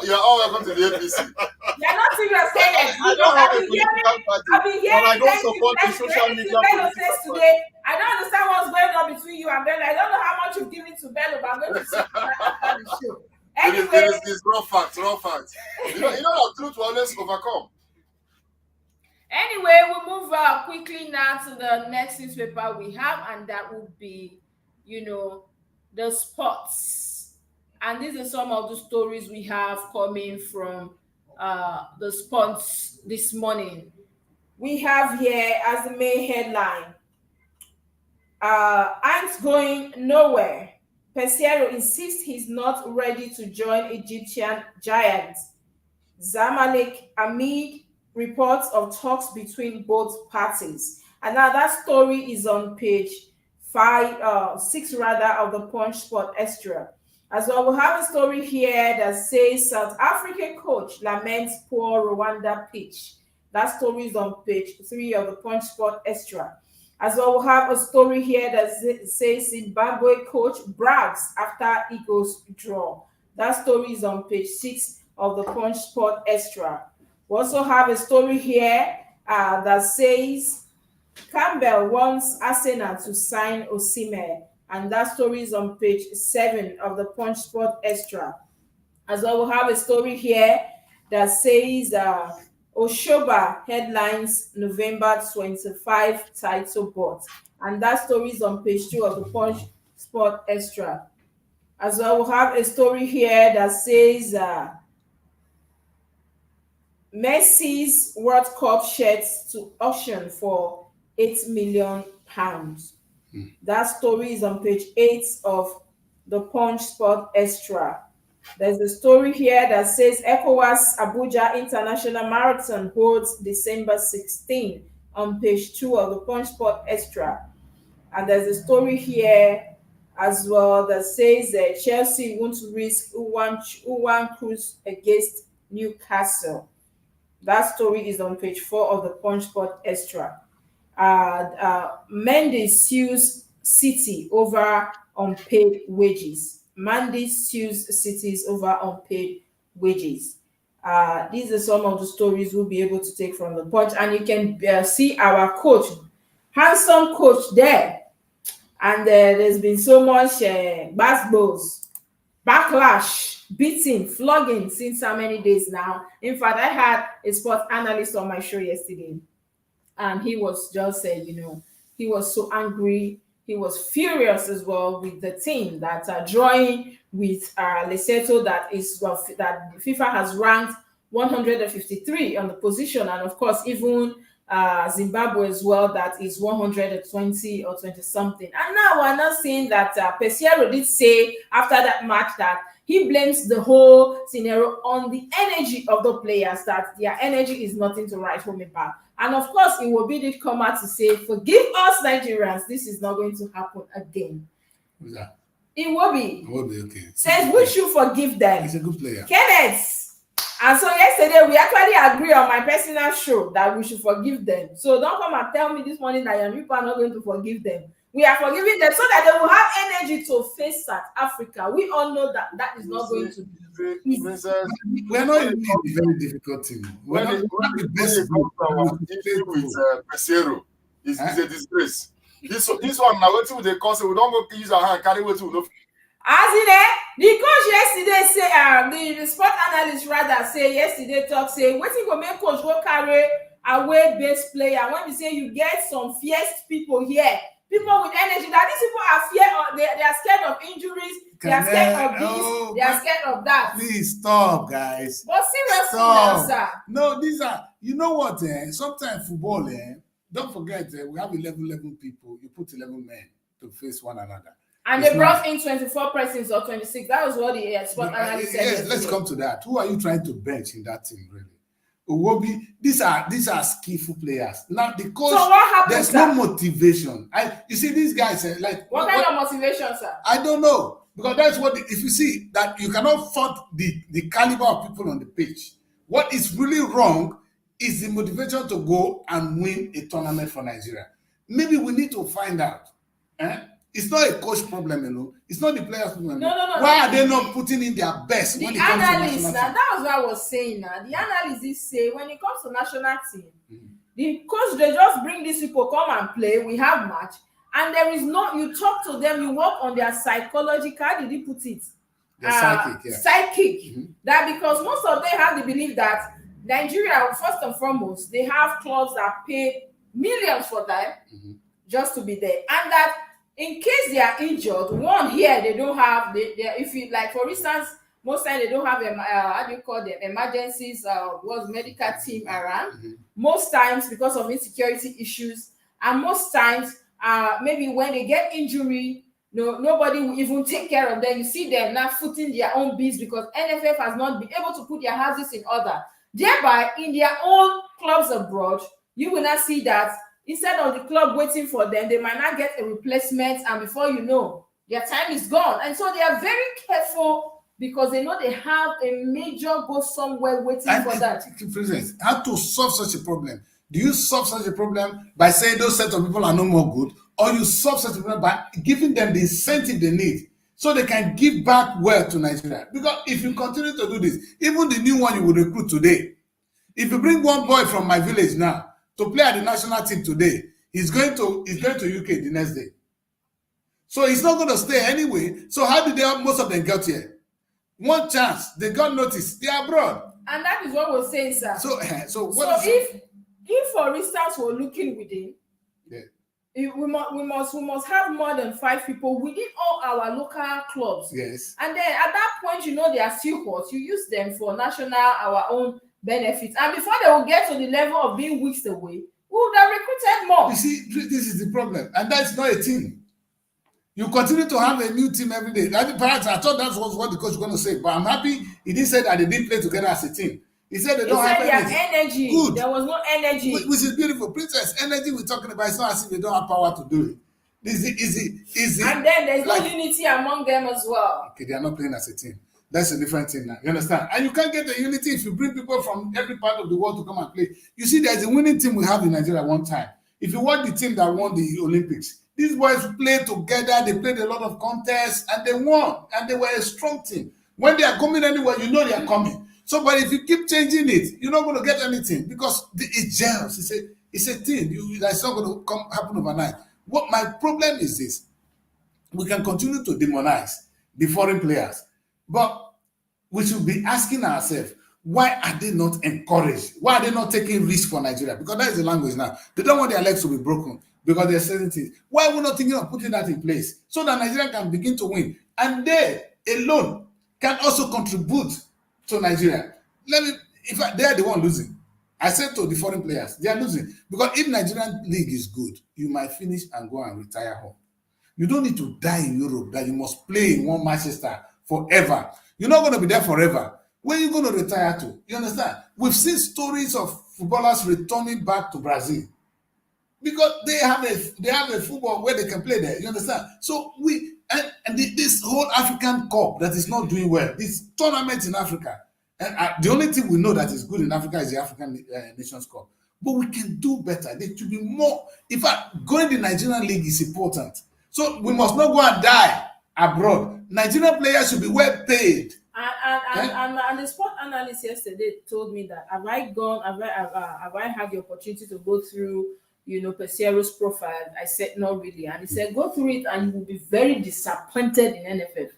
You're all welcome to the APC. You're not serious, Kenneth. I don't have a political party, I've been hearing. but I don't support the social media Bello political says party. today. I don't understand what's going on between you and Bello. I don't know how much you've given to Bello, but I'm going to see after the show. Anyway, It's raw facts. You know that truth will always overcome. Anyway, we'll move quickly now to the next newspaper we have, and that would be, the sports. And these are some of the stories we have coming from the sports this morning. We have here as the main headline, Ants going nowhere. Peseiro insists he's not ready to join Egyptian giant. Zamalek amid reports of talks between both parties. And now that story is on page 6 of the Punch Sport Extra. As well, we'll have a story here that says South African coach laments poor Rwanda pitch. That story is on page 3 of the Punch Sport Extra. As well, we'll have a story here that says Zimbabwe coach brags after Eagles draw. That story is on page 6 of the Punch Sport Extra. We also have a story here that says Campbell wants Arsenal to sign Osimhen, and that story is on page 7 of the Punch Sport Extra. As well, we'll have a story here that says Oshoba headlines November 25 title bout, and that story is on page 2 of the Punch Sport Extra. As well, we'll have a story here that says Messi's World Cup shirts to auction for £8 million. That story is on page 8 of the Punch Sport Extra. There's a story here that says ECOWAS Abuja International Marathon holds December 16 on page 2 of the Punch Sport Extra. And there's a story here as well that says Chelsea won't risk Uwan Cruz against Newcastle. That story is on page 4 of the Punch Sport Extra. Mendes sues City over unpaid wages. Mendes sues cities over unpaid wages. These are some of the stories we'll be able to take from the Punch, and you can see our coach, handsome coach there. And there's been so much basketballs, backlash, beating, flogging since how many days now. In fact, I had a sports analyst on my show yesterday, and he was just he was so angry. He was furious as well with the team that are drawing with Lesotho, that FIFA has ranked 153 on the position, and of course even Zimbabwe as well, that is 120 or 20 something. And now we're not seeing that Peseiro did say after that match that he blames the whole scenario on the energy of the players, that their energy is nothing to write home about. And of course, it will be the come out to say, forgive us Nigerians, this is not going to happen again. Who's that? It will be. It will be okay. Says we should forgive them. He's a good player. Kenneth. And so yesterday, we actually agree on my personal show that we should forgive them. So don't come and tell me this morning that your people are not going to forgive them. We are forgiving them so that they will have energy to face South Africa. We all know that that is not going to be easy. We're not in a very difficult team. We're not the best group. With Peseiro, it's a disgrace. This one now, what they call, we don't go use our hand, carry what we know. As in the coach yesterday say, the sport analyst rather say yesterday talk say, wetin go make coach go carry away base player when we say you get some fierce people here, people with energy, that these people are they are scared of injuries, they are scared of this, they are scared of that. Please stop, guys. But seriously now, sir. No, these are, you know what, sometimes football, don't forget, we have 11 people, you put 11 men to face one another. And It's they not. brought in 24 persons or 26. That was what the sport analyst said. Yes, let's come to that. Who are you trying to bench in that team, really? Owobi, these are skillful players. Now the coach, So what happened, there's sir? no motivation. You see these guys like What kind of motivation, sir? I don't know, because that's what if you see that you cannot fault the caliber of people on the pitch. What is really wrong is the motivation to go and win a tournament for Nigeria. Maybe we need to find out. It's not a coach problem alone. It's not the players problem. No. Why are they not putting in their best The when it comes to analysts, national now team? that was what I was saying now. The analysts say when it comes to national team, the coach, they just bring these people, come and play, we have match, and there is no, you talk to them, you work on their psychological, how did he put it? Their psychic, yeah. Psychic. That because most of them have the belief that Nigeria, first and foremost, they have clubs that pay millions for them just to be there, and that in case they are injured, one here they don't have. They if you like, for instance, most times they don't have how do you call them, emergencies? Was medical team around? Most times because of insecurity issues, and most times maybe when they get injury, nobody will even take care of them. You see them now footing their own beats because NFF has not been able to put their houses in order. Thereby, in their own clubs abroad, you will not see that. Instead of the club waiting for them, they might not get a replacement, and before you know, their time is gone. And so they are very careful because they know they have a major goal somewhere waiting for that. President, how to solve such a problem? Do you solve such a problem by saying those set of people are no more good, or you solve such a problem by giving them the incentive they need so they can give back well to Nigeria? Because if you continue to do this, even the new one you will recruit today, if you bring one boy from my village now to play at the national team today, he's going to UK the next day. So he's not going to stay anyway. So how did most of them get here? One chance, they got notice, they are abroad. And that is what we're saying, sir. So if for instance we're looking within, we must have more than 5 people within all our local clubs. Yes. And then at that point, they are still hot. You use them for national, our own benefits, and before they will get to the level of being weeks away, we would have recruited more. You see, this is the problem, and that's not a team. You continue to have a new team every day. Perhaps I thought that was what the coach was going to say, but I'm happy he didn't say that they didn't play together as a team. He said they don't have energy. Good. There was no energy. Which is beautiful. Princess, energy we're talking about, it's not as if they don't have power to do it. Easy. And then there's no unity among them as well. Okay, they are not playing as a team. That's a different thing now. You understand? And you can't get the unity if you bring people from every part of the world to come and play. You see, there's a winning team we have in Nigeria one time. If you watch the team that won the Olympics, these boys played together, they played a lot of contests, and they won. And they were a strong team. When they are coming anywhere, you know they are coming. So, but if you keep changing it, you're not going to get anything because it gels. It's a thing. That's not going to happen overnight. What my problem is this: we can continue to demonize the foreign players, but we should be asking ourselves, why are they not encouraged? Why are they not taking risks for Nigeria? Because that is the language now. They don't want their legs to be broken because they're saying things. Why are we not thinking of putting that in place so that Nigeria can begin to win? And they alone can also contribute to Nigeria. They are the one losing. I said to the foreign players, they are losing. Because if Nigerian league is good, you might finish and go and retire home. You don't need to die in Europe that you must play in one Manchester forever. You're not going to be there forever. Where are you going to retire to? You understand? We've seen stories of footballers returning back to Brazil because they have a football where they can play there. You understand? So this whole African Cup that is not doing well, this tournament in Africa, and the only thing we know that is good in Africa is the African Nations Cup. But we can do better. There should be more. In fact, going to the Nigerian league is important. So we must not go and die abroad. Nigerian players should be well paid. And the sport analyst yesterday told me that have I had the opportunity to go through Pesiero's profile? I said not really, and he said go through it and you will be very disappointed in NFF.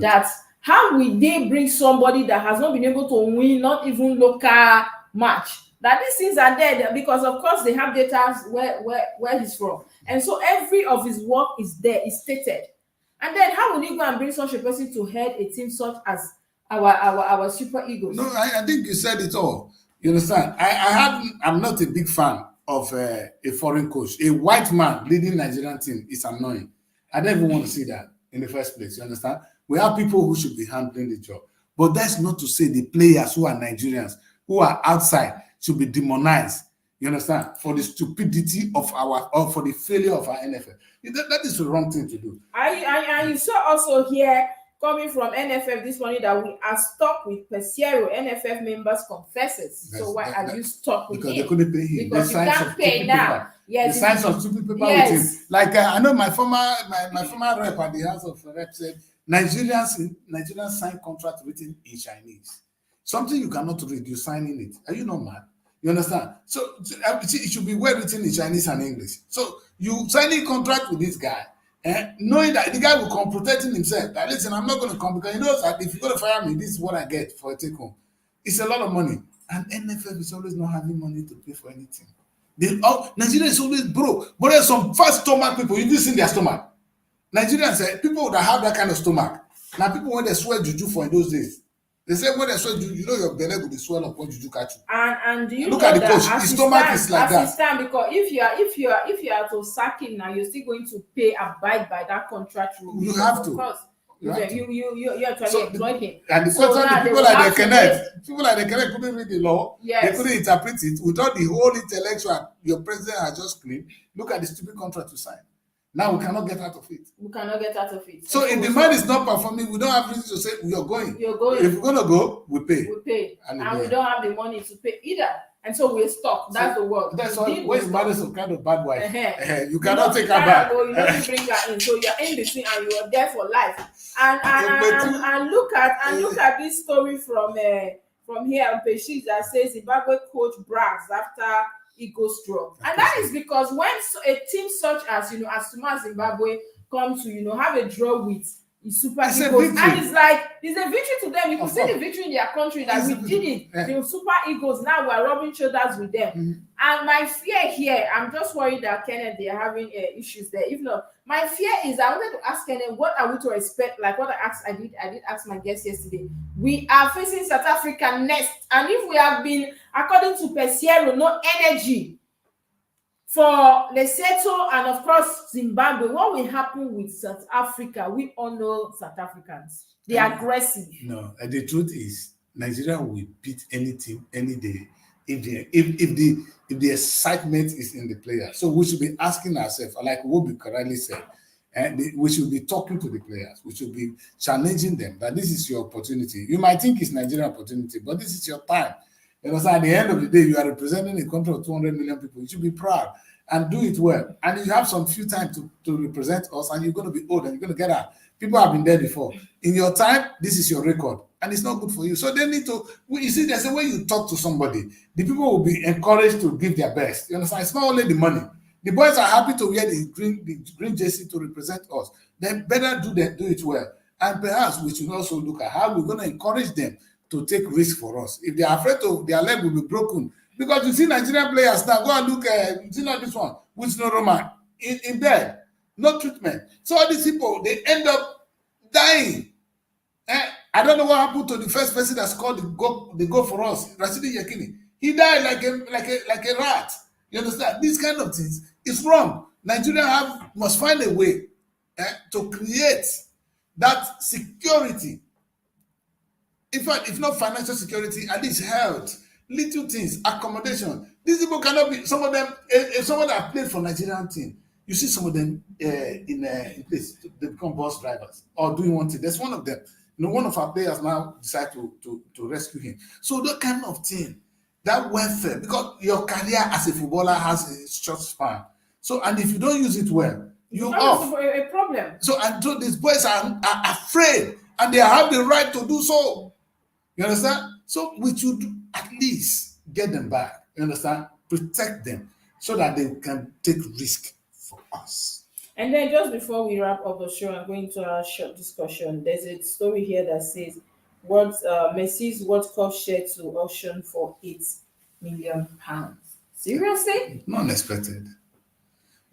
That how will they bring somebody that has not been able to win not even local match? That these things are there because of course they have data where he's from, and so every of his work is there, is stated. And then how will you go and bring such a person to head a team such as our Super Eagles? No, I think you said it all. You understand? I'm not a big fan of a foreign coach. A white man leading Nigerian team is annoying. I don't even want to see that in the first place. You understand? We have people who should be handling the job. But that's not to say the players who are Nigerians, who are outside, should be demonized. You understand? For the stupidity of or for the failure of our NFL. That is the wrong thing to do. And you saw also here coming from NFF this morning that we are stuck with Pesero. NFF members confesses. So why are you stuck with because him? They couldn't pay him. Because you can't pay now. Paper. Yes, they signed some stupid paper yes. with him. Like I know my former rep at the House of Rep said Nigerians sign contract written in Chinese. Something you cannot read, you're signing it. Are you not mad? You understand? So it should be well written in Chinese and English. So you signing contract with this guy, knowing that the guy will come protecting himself. That listen, I'm not going to come because he knows that if you're going to fire me, this is what I get for a take home. It's a lot of money. And NFL is always not having money to pay for anything. Nigeria is always broke. But there's some fast stomach people, you've seen their stomach. Nigerians say people that have that kind of stomach. Now people when they swear juju for in those days. They say when they swear juju, you know your belly will be swell up when juju catch you. And do you look know at the that coach, his stomach is like that. Because if you are to sack him now, you're still going to abide by that contract rule. You have to. Of course. You actually So employed him. And the So question now the people like the Kenneth couldn't read the law, Yes. They couldn't interpret it without the whole intellectual your president has just claimed. Look at the stupid contract to sign. Now we cannot get out of it. We cannot get out of it. So if the man is not performing, we don't have reason to say we are going. You're going. If we're gonna go, we pay. We pay. And we yeah. don't have the money to pay either. And so we're stuck. That's the word. That's why when you marry some kind of bad wife, you cannot take her back. back. You don't bring her in. So you're in the scene and you are there for life. And look at this story from here on Peshis that says Zimbabwe coach brags after Eagles draw. And that is because when a team such as Asuma Zimbabwe come to have a draw with Super Eagles, and it's like it's a victory to them. You can see the victory in their country that we did it. The Super Eagles, now we're rubbing shoulders with them. Mm-hmm. And my fear here, I'm just worried that Kenneth, they are having issues there. If not, my fear is I wanted to ask Kenneth, what are we to expect? Like what I did ask my guest yesterday. We are facing South Africa next, and if we have been, according to Pesero, no energy for Lesotho and of course Zimbabwe, what will happen with South Africa? We all know South Africans. They are aggressive. No, the truth is Nigeria will beat any team any day if the excitement is in the players. So we should be asking ourselves, like Wobi correctly said, and we should be talking to the players. We should be challenging them that this is your opportunity. You might think it's Nigerian opportunity, but this is your time. You know, so at the end of the day, you are representing a country of 200 million people. You should be proud and do it well. And you have some few time to represent us, and you're going to be old and you're going to get out. People have been there before. In your time, this is your record, and it's not good for you. So they need to, you see, there's a way you talk to somebody. The people will be encouraged to give their best. You understand? It's not only the money. The boys are happy to wear the green jersey to represent us. They better do it well. And perhaps we should also look at how we're going to encourage them to take risk for us. If they are afraid to, their leg will be broken. Because you see Nigerian players now, go and look, you see not this one, which no Roman, in bed, no treatment. So all these people, they end up dying. I don't know what happened to the first person that scored the goal for us, Rashidi Yekini. He died like a rat. You understand? These kind of things, it's wrong. Nigeria must find a way to create that security. In fact, if not financial security, at least health, little things, accommodation. These people cannot be, some of them, someone that played for Nigerian team, you see some of them in place, they become bus drivers or doing one thing. There's one of them. One of our players now decide to rescue him. So that kind of thing, that welfare, because your career as a footballer has a short span. So, and if you don't use it well, you're off. A problem. So, and so these boys are afraid, and they have the right to do so. You understand? So we should at least get them back. You understand? Protect them so that they can take risk for us. And then just before we wrap up the show and go into our short discussion, there's a story here that says Messi's World Cup share to auction for £8 million. Seriously? Not unexpected.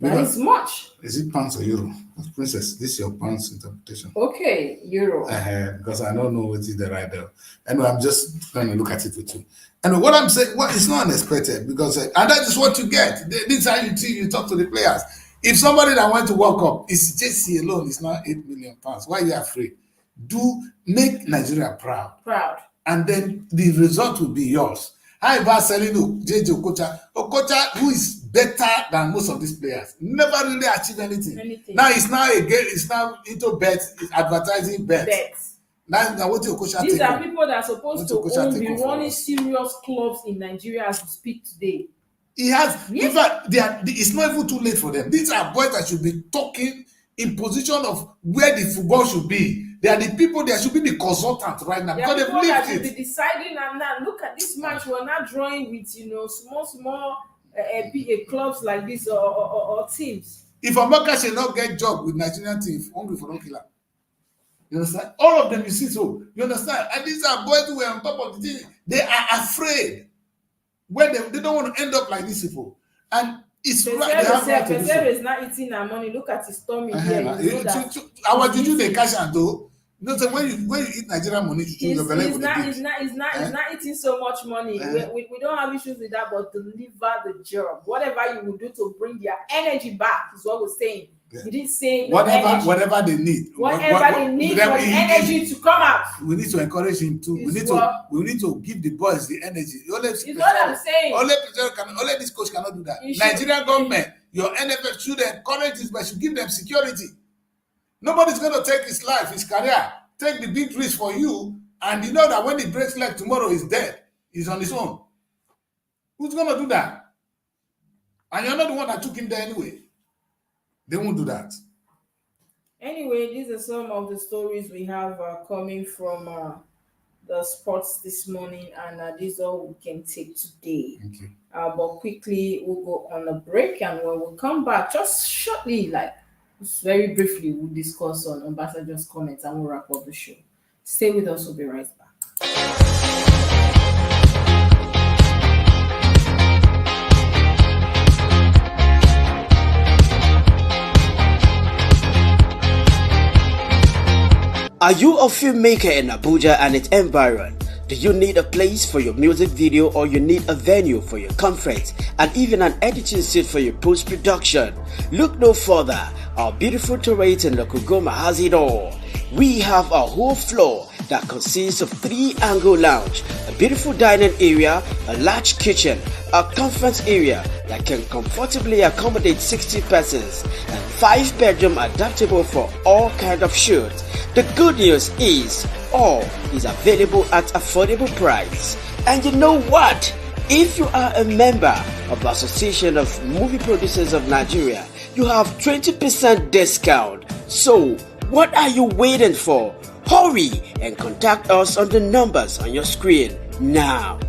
That is much. Is it pounds or euro? Princess, this is your pounds interpretation. Okay, euro. Because I don't know what is the right there. Anyway, I'm just going to look at it with you. And what I'm saying, it's not unexpected because, and that is what you get. This is how you talk to the players. If somebody that went to World Cup is JC alone is now £8 million, why are you afraid? Do make Nigeria proud, and then the result will be yours. How about selling JJ Okocha, who is better than most of these players, never really achieved anything. Now it's now into bets, it's advertising bets. Now what Okocha These are people that are supposed to be running serious clubs in Nigeria as we speak today. He has, in fact, it's not even too late for them. These are boys that should be talking in position of where the football should be. They are the people that should be the consultants right now. Because they've lived it. Should be deciding, and now look at this match. We're not drawing with small clubs like this or teams. If Amaka should not get job with Nigerian team, hungry for no killer. You understand? All of them, you see, so you understand. And these are boys who are on top of the team. They are afraid. When they don't want to end up like these people, and it's right. Pesero is not eating our money. Look at his tummy here. Our juju they cash and though. You know, so when you eat Nigerian money, he's not eating so much money. We don't have issues with that, but deliver the job. Whatever you will do to bring their energy back is what we're saying. Yeah. You didn't say whatever they need. Whatever they need for the energy to come out. We need to encourage him too. We need to give the boys the energy. It's what I'm saying. Only this coach cannot do that. Nigerian government, your NFF should encourage this, but should give them security. Nobody's going to take his life, his career, take the big risk for you, and you know that when he breaks leg tomorrow, he's dead. He's on his own. Who's going to do that? And you're not the one that took him there anyway. They won't do that. Anyway, these are some of the stories we have coming from the sports this morning, and these are all we can take today. Okay. But quickly, we'll go on a break, and when we come back, just shortly, very briefly, we'll discuss on Ambassador's comments and we'll wrap up the show. Stay with us, we'll be right back. Are you a filmmaker in Abuja and its environ? Do you need a place for your music video, or you need a venue for your conference and even an editing suite for your post-production? Look no further. Our beautiful turret in Lokugoma has it all. We have a whole floor that consists of 3-angle lounge, a beautiful dining area, a large kitchen, a conference area that can comfortably accommodate 60 persons, and 5-bedroom adaptable for all kind of shoots. The good news is all is available at affordable price. And you know what? If you are a member of the Association of Movie Producers of Nigeria, you have 20% discount. So what are you waiting for? Hurry and contact us on the numbers on your screen now.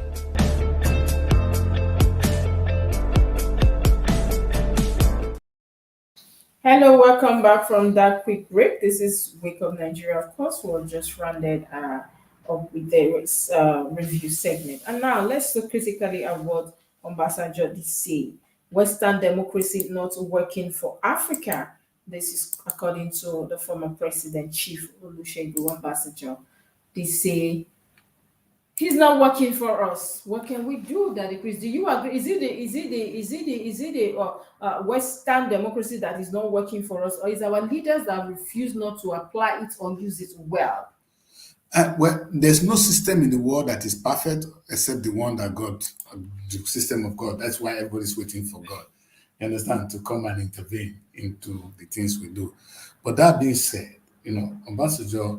Hello, welcome back from that quick break. This is Wake Up Nigeria. Of course, we're just rounded up with the review segment. And now let's look critically at what Ambassador did say. Western democracy not working for Africa. This is according to the former president, Chief Olusegun Ambassador. They say he's not working for us. What can we do, Daddy Chris? Do you agree? Is it the Western democracy that is not working for us, or is our leaders that refuse not to apply it or use it well? Well, there's no system in the world that is perfect except the one that God, the system of God. That's why everybody's waiting for God. You understand? To come and intervene into the things we do. But that being said, Ambassador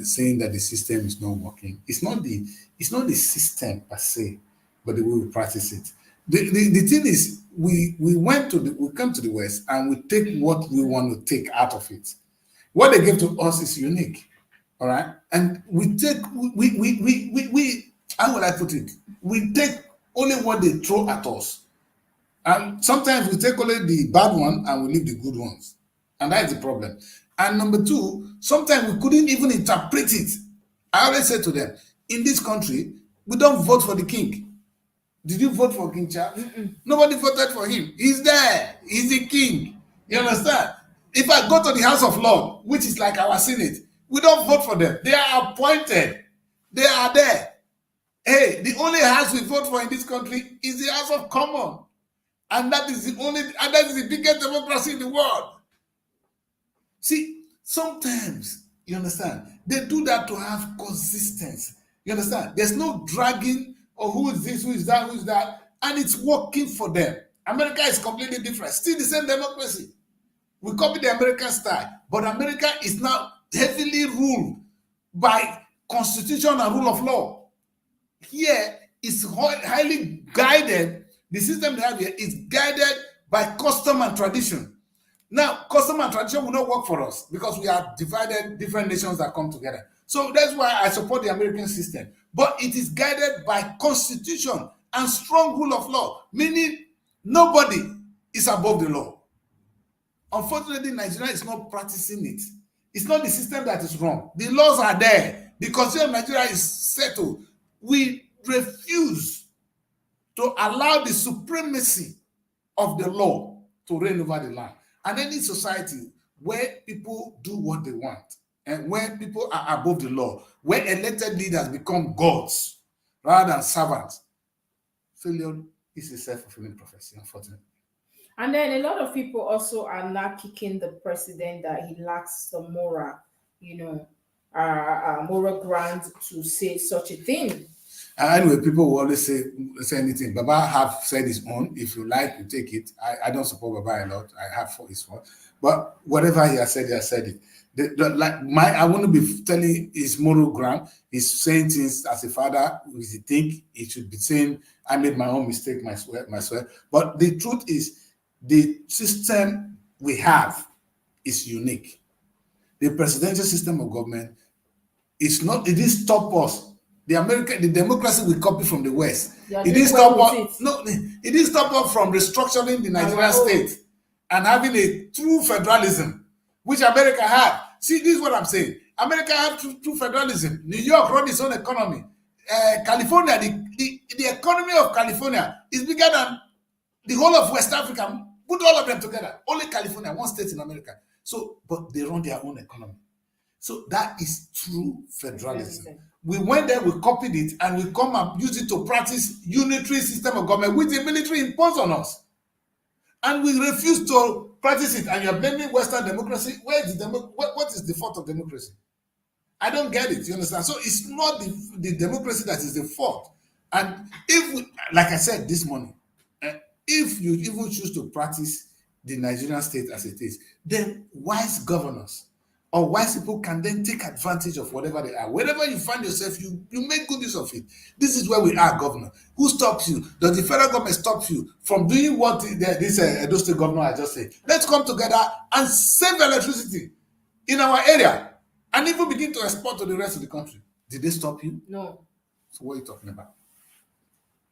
saying that the system is not working. It's not the system per se, but the way we practice it. The thing is, we come to the West and we take what we want to take out of it. What they give to us is unique, all right. And we take how will I put it? We take only what they throw at us, and sometimes we take only the bad one and we leave the good ones, and that is the problem. And number two, sometimes we couldn't even interpret it. I always say to them, in this country, we don't vote for the king. Did you vote for King Charles? Nobody voted for him. He's there. He's the king. You understand? If I go to the House of Lords, which is like our Senate, we don't vote for them. They are appointed. They are there. Hey, the only house we vote for in this country is the House of Commons. And that is the biggest democracy in the world. See, sometimes, you understand, they do that to have consistency. You understand? There's no dragging or who is this, who is that, who is that, and it's working for them. America is completely different. Still the same democracy. We copy the American style, but America is now heavily ruled by constitution and rule of law. Here is highly guided. The system they have here is guided by custom and tradition. Now, custom and tradition will not work for us because we are divided, different nations that come together. So that's why I support the American system. But it is guided by constitution and strong rule of law, meaning nobody is above the law. Unfortunately, Nigeria is not practicing it. It's not the system that is wrong. The laws are there. The constitution of Nigeria is settled. We refuse to allow the supremacy of the law to reign over the land. And any society where people do what they want and where people are above the law, where elected leaders become gods rather than servants, failure is a self-fulfilling prophecy, unfortunately. And then a lot of people also are now kicking the president that he lacks the moral, moral ground to say such a thing. And anyway, people will always say anything. Baba have said his own. If you like, you take it. I don't support Baba a lot. I have for his fault. But whatever he has said it. I want to be telling his moral ground. He's saying things as a father. If he think he should be saying, I made my own mistake, my swear. But the truth is, the system we have is unique. The presidential system of government is not. It didn't stop us. The democracy we copy from the West. It didn't stop us. No, it didn't stop us from restructuring the Nigerian state and having a true federalism, which America had. See, this is what I'm saying. America had true federalism. New York run its own economy. California, the economy of California is bigger than the whole of West Africa. Put all of them together. Only California, one state in America. So, but they run their own economy. So that is true federalism. We went there, we copied it, and we come and use it to practice unitary system of government, which the military imposed on us. And we refuse to practice it. And you're blaming Western democracy. What is the fault of democracy? I don't get it. You understand? So it's not the democracy that is the fault. And if we, like I said this morning, if you even choose to practice the Nigerian state as it is, then wise governors or wise people can then take advantage of whatever they are. Wherever you find yourself, you make good use of it. This is where we are, governor. Who stops you? Does the federal government stop you from doing what this Edo State governor I just said? Let's come together and save electricity in our area and even begin to export to the rest of the country. Did they stop you? No. So what are you talking about?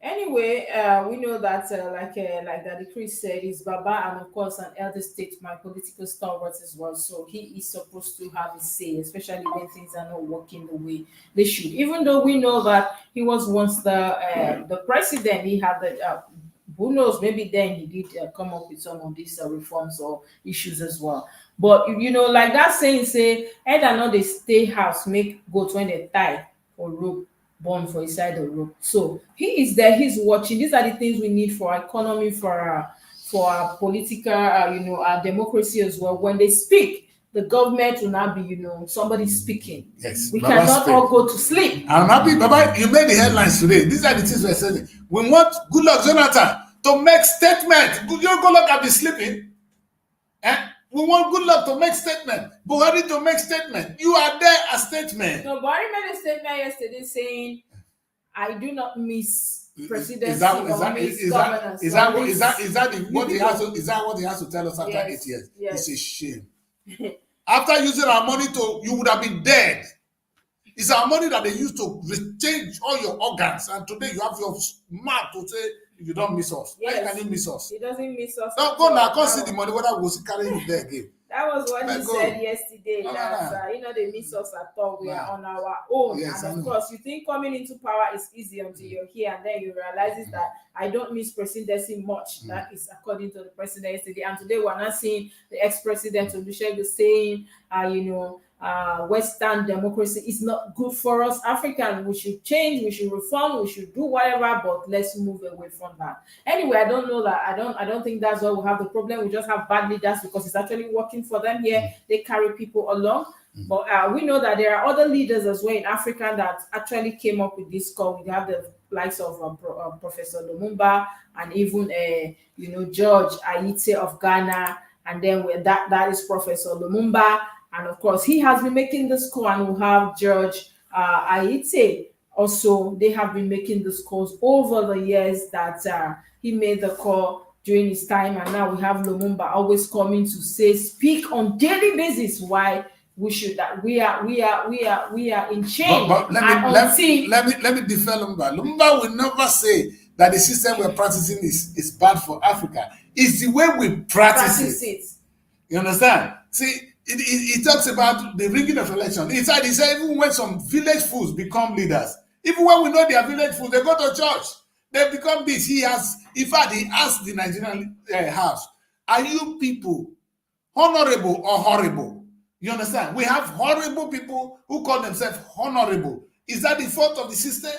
Anyway, we know that, like Daddy Chris said, is Baba and of course an elder statesman, political stalwart as well. So he is supposed to have his say, especially when things are not working the way they should. Even though we know that he was once the president, he had the who knows, maybe then he did come up with some of these reforms or issues as well. But like that saying, say, head and not they stay house, make goat when they tie or rope. Born for inside the rope. So he is there, he's watching. These are the things we need for our economy, for our political, our democracy as well. When they speak, the government will not be, somebody speaking. Yes. We cannot all go to sleep. I'm happy, Baba, you made the headlines today. These are the things we're saying. We want Goodluck Jonathan to make statement. Goodluck can be sleeping. We want Goodluck to make statement. Buhari to make statement. You are there as statement. No, Buhari made a statement yesterday saying, I do not miss presidency. Is that what he has to tell us after 8 years? Yes. It's a shame. After using our money you would have been dead. It's our money that they use to rechange all your organs, and today you have your mouth to say you don't miss us. Yes. How can you miss us? He doesn't miss us. Now go now, come see the money whether we'll carry you there again. That was what he said yesterday. They miss us at all. We are on our own. Yes, and of course, you think coming into power is easy until you're here, and then you realize that I don't miss presidency much. That is according to the president yesterday. And today we're not seeing the ex-president Olusegun saying, Western democracy is not good for us African. We should change, we should reform, we should do whatever, but let's move away from that. Anyway, I don't know that. I don't think that's why we have the problem. We just have bad leaders because it's actually working for them here. They carry people along. But we know that there are other leaders as well in Africa that actually came up with this call. We have the likes of Professor Lumumba and even George Aite of Ghana, and then that is Professor Lumumba, and of course he has been making this call, and we have George Aite also. They have been making these calls over the years that he made the call during his time, and now we have Lumumba always coming to speak on daily basis why we should that we are in change. But let me defend Lumumba. Lumumba will never say that the system we're practicing is bad for Africa. It's the way we practice it. You understand? See, he talks about the rigging of election. He said even when some village fools become leaders, even when we know they are village fools, they go to church, they become this. He asked the Nigerian House, are you people honorable or horrible? You understand? We have horrible people who call themselves honorable. Is that the fault of the system?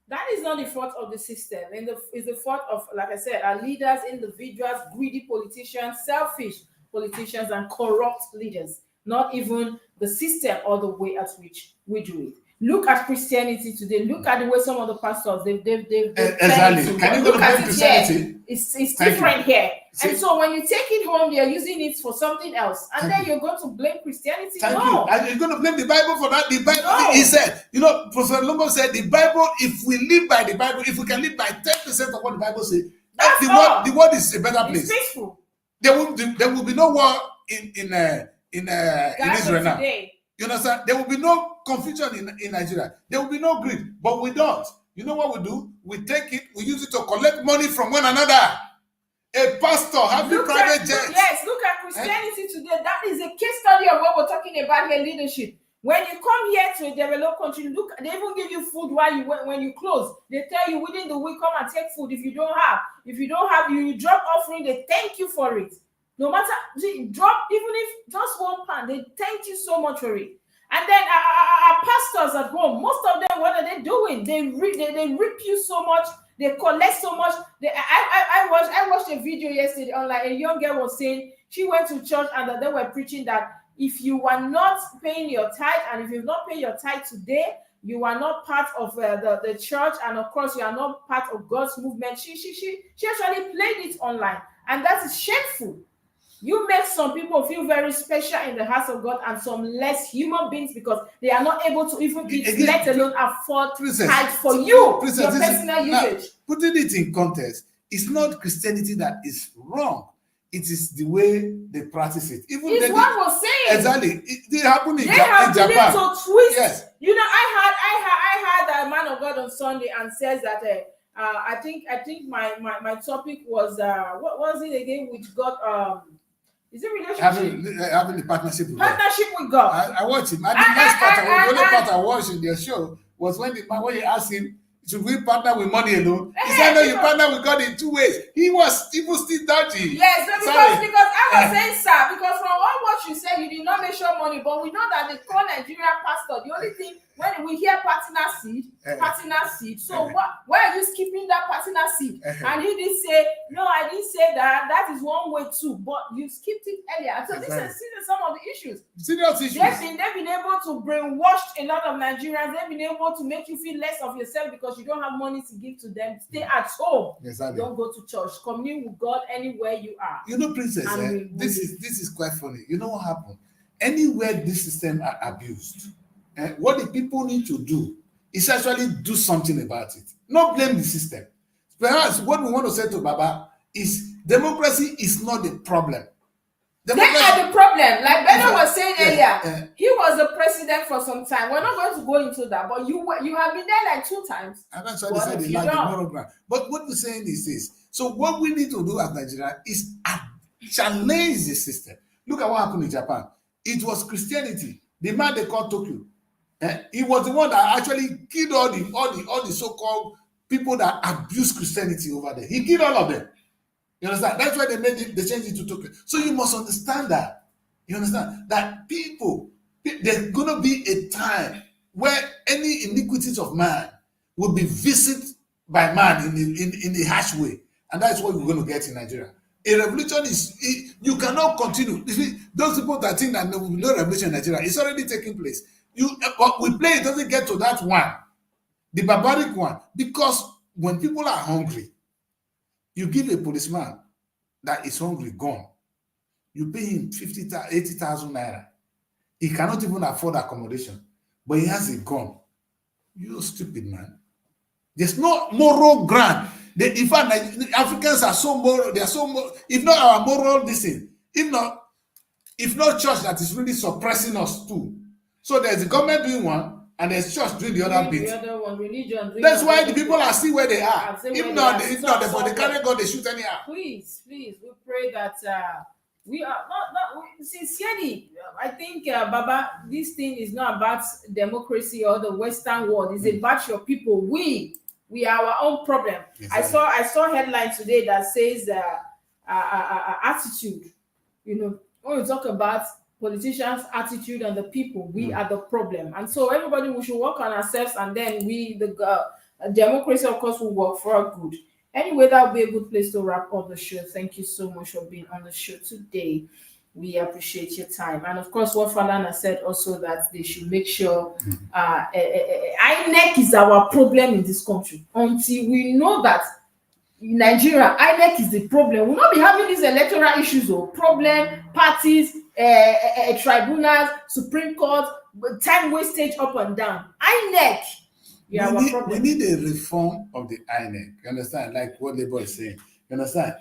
That is not the fault of the system. It's the fault of, like I said, our leaders, individuals, greedy politicians, selfish politicians, and corrupt leaders. Not even the system or the way at which we do it. Look at Christianity today. Look at the way some of the pastors they've exactly. Can you go to Christianity? It's different here. See, and so when you take it home, they're using it for something else, and then you're going to blame Christianity. Thank you. And you're going to blame the Bible for that. The Bible, he said, Prophet Lumumba said, the Bible. If we live by the Bible, if we can live by 10% of what the Bible says, the world is a better place. It's peaceful. There will be no war in Israel now. Today. You understand? There will be no confusion in Nigeria. There will be no greed. But we don't. You know what we do? We take it, we use it to collect money from one another. A pastor having private jets. Yes, look at Christianity today. That is a case study of what we're talking about here, leadership. When you come here to a developed country, look, they even give you food when you close. They tell you within the week, come and take food. If you don't have, you drop offering, they thank you for it. No matter, drop, even if just £1, they thank you so much for it. And then our pastors at home, most of them, what are they doing? They rip you so much. They collect so much. I watched a video yesterday online. A young girl was saying she went to church and that they were preaching that if you are not paying your tithe, and if you've not paid your tithe today, you are not part of the church, and of course you are not part of God's movement. She actually played it online, and that is shameful. You make some people feel very special in the house of God, and some less human beings because they are not able to even eat, let alone afford tithe for your personal usage. Putting it in context, it's not Christianity that is wrong. It is the way they practice it. Even it's what we're saying. Exactly. It happened in Japan. They have to twist. Yes. I had a man of God on Sunday and says that I think my topic was what was it again? With God. Is it relationship? Having the partnership with God. I watched him. The only part I watched in their show was when he asked him, should we partner with money alone? He said, no, you partner with God in two ways. He was still dodgy. Yes, because I was saying, sir, because from all what you said, you did not mention money, but we know that the core Nigerian pastor, the only thing, when we hear partner seed, so why are you skipping that partner seed? And he did say, no, I didn't say that. That is one way too, but you skipped it earlier. So these are some of the issues. Serious issues. They've been able to brainwash a lot of Nigerians. They've been able to make you feel less of yourself because you don't have money to give to them. Stay at home. Exactly. Don't go to church. Commune with God anywhere you are. You know, Princess, this is quite funny. You know what happened? Anywhere this system are abused, what the people need to do is actually do something about it. Not blame the system. Perhaps what we want to say to Baba is democracy is not the problem. They are the problem. Like Beno was saying earlier, he was the president for some time. We're not going to go into that, but you have been there like 2 times. And that's why they said they like the moral ground. But what we're saying is this. So what we need to do as Nigeria is challenge the system. Look at what happened in Japan. It was Christianity. The man they called Tokyo. He was the one that actually killed all the so-called people that abuse Christianity over there. He killed all of them. You understand? That's why they changed it to Tokyo. So you must understand that. You understand that people there's going to be a time where any iniquities of man will be visited by man in a harsh way. And that's what we're going to get in Nigeria. A revolution is, you cannot continue. You see, those people that think that there will be no revolution in Nigeria, it's already taking place. But we play, it doesn't get to that one, the barbaric one. Because when people are hungry, you give a policeman that is hungry, gone. You pay him 80,000 naira. He cannot even afford accommodation, but he has a gun. You're stupid, man. There's no moral ground. In fact, Africans are so moral. They are so moral. If not our moral, if not church that is really suppressing us too. So there's the government doing one, and there's church doing the other bit. The other one, religion. That's why the people are still where they are. If not, they carry God, they shoot anyhow. Please, we pray that we are not sincerely. I think, Baba, this thing is not about democracy or the Western world. It's about your people. We are our own problem. Exactly. I saw headline today that says attitude. You know, when we talk about politicians' attitude and the people, we are the problem. And so everybody, we should work on ourselves, and then the democracy, of course, will work for our good. Anyway, that will be a good place to wrap up the show. Thank you so much for being on the show today. We appreciate your time. And of course, what Falana said also, that they should make sure INEC is our problem in this country. Until we know that in Nigeria, INEC is the problem, we'll not be having these electoral issues or problem, parties, tribunals, Supreme Court, time wastage up and down. INEC. We need a reform of the INEC. You understand? Like what Labour is saying. You understand?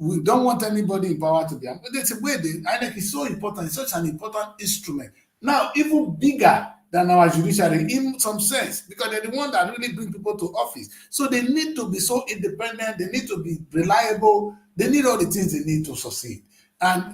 We don't want anybody in power to be. But there's a way the INEC is so important. It's such an important instrument. Now, even bigger than our judiciary in some sense, because they're the one that really bring people to office. So they need to be so independent. They need to be reliable. They need all the things they need to succeed. And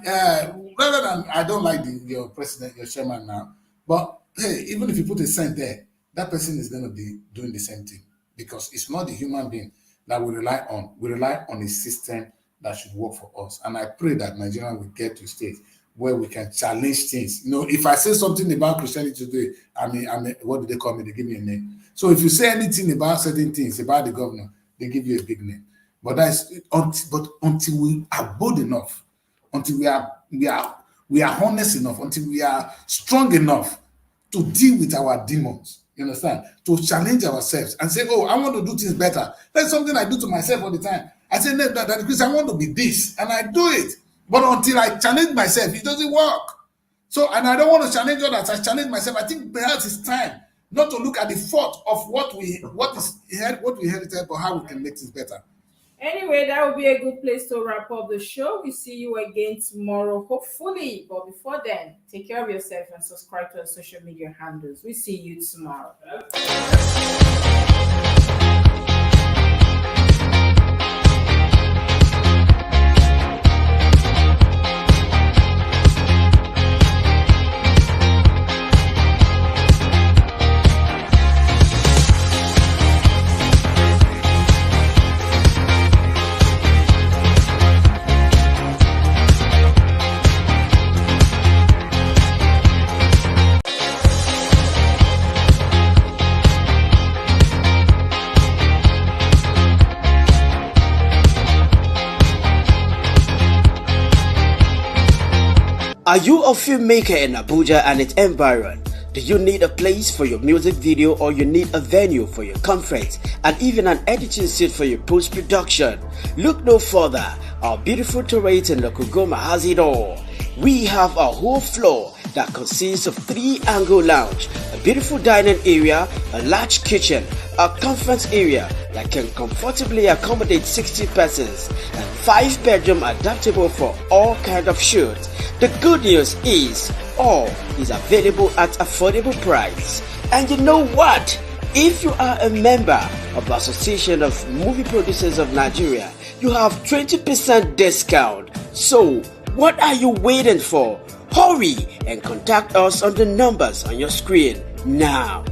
rather than, I don't like your president, your chairman now, but hey, even if you put a cent there, that person is going to be doing the same thing, because it's not the human being that we rely on. We rely on a system that should work for us. And I pray that Nigeria will get to a state where we can challenge things. You know, if I say something about Christianity today, I mean, what do they call me? They give me a name. So if you say anything about certain things, about the governor, they give you a big name. But until we are bold enough, until we are honest enough, until we are strong enough to deal with our demons, you understand? To challenge ourselves and say, oh, I want to do things better. That's something I do to myself all the time. I say, no, that Chris, I want to be this, and I do it. But until I challenge myself, it doesn't work. So, and I don't want to challenge others. I challenge myself. I think perhaps it's time not to look at the fault of what we inherited, but how we can make things better. Anyway, that will be a good place to wrap up the show. We see you again tomorrow, hopefully. But before then, take care of yourself and subscribe to our social media handles. We see you tomorrow. Are you a filmmaker in Abuja and its environ? Do you need a place for your music video, or you need a venue for your conference and even an editing suite for your post-production? Look no further. Our beautiful turret in Lokugoma has it all. We have a whole floor that consists of 3-angle lounge, a beautiful dining area, a large kitchen, a conference area that can comfortably accommodate 60 persons, and 5-bedroom adaptable for all kind of shoots. The good news is all is available at affordable price. And you know what? If you are a member of the Association of Movie Producers of Nigeria, you have 20% discount. So what are you waiting for? Hurry and contact us on the numbers on your screen now.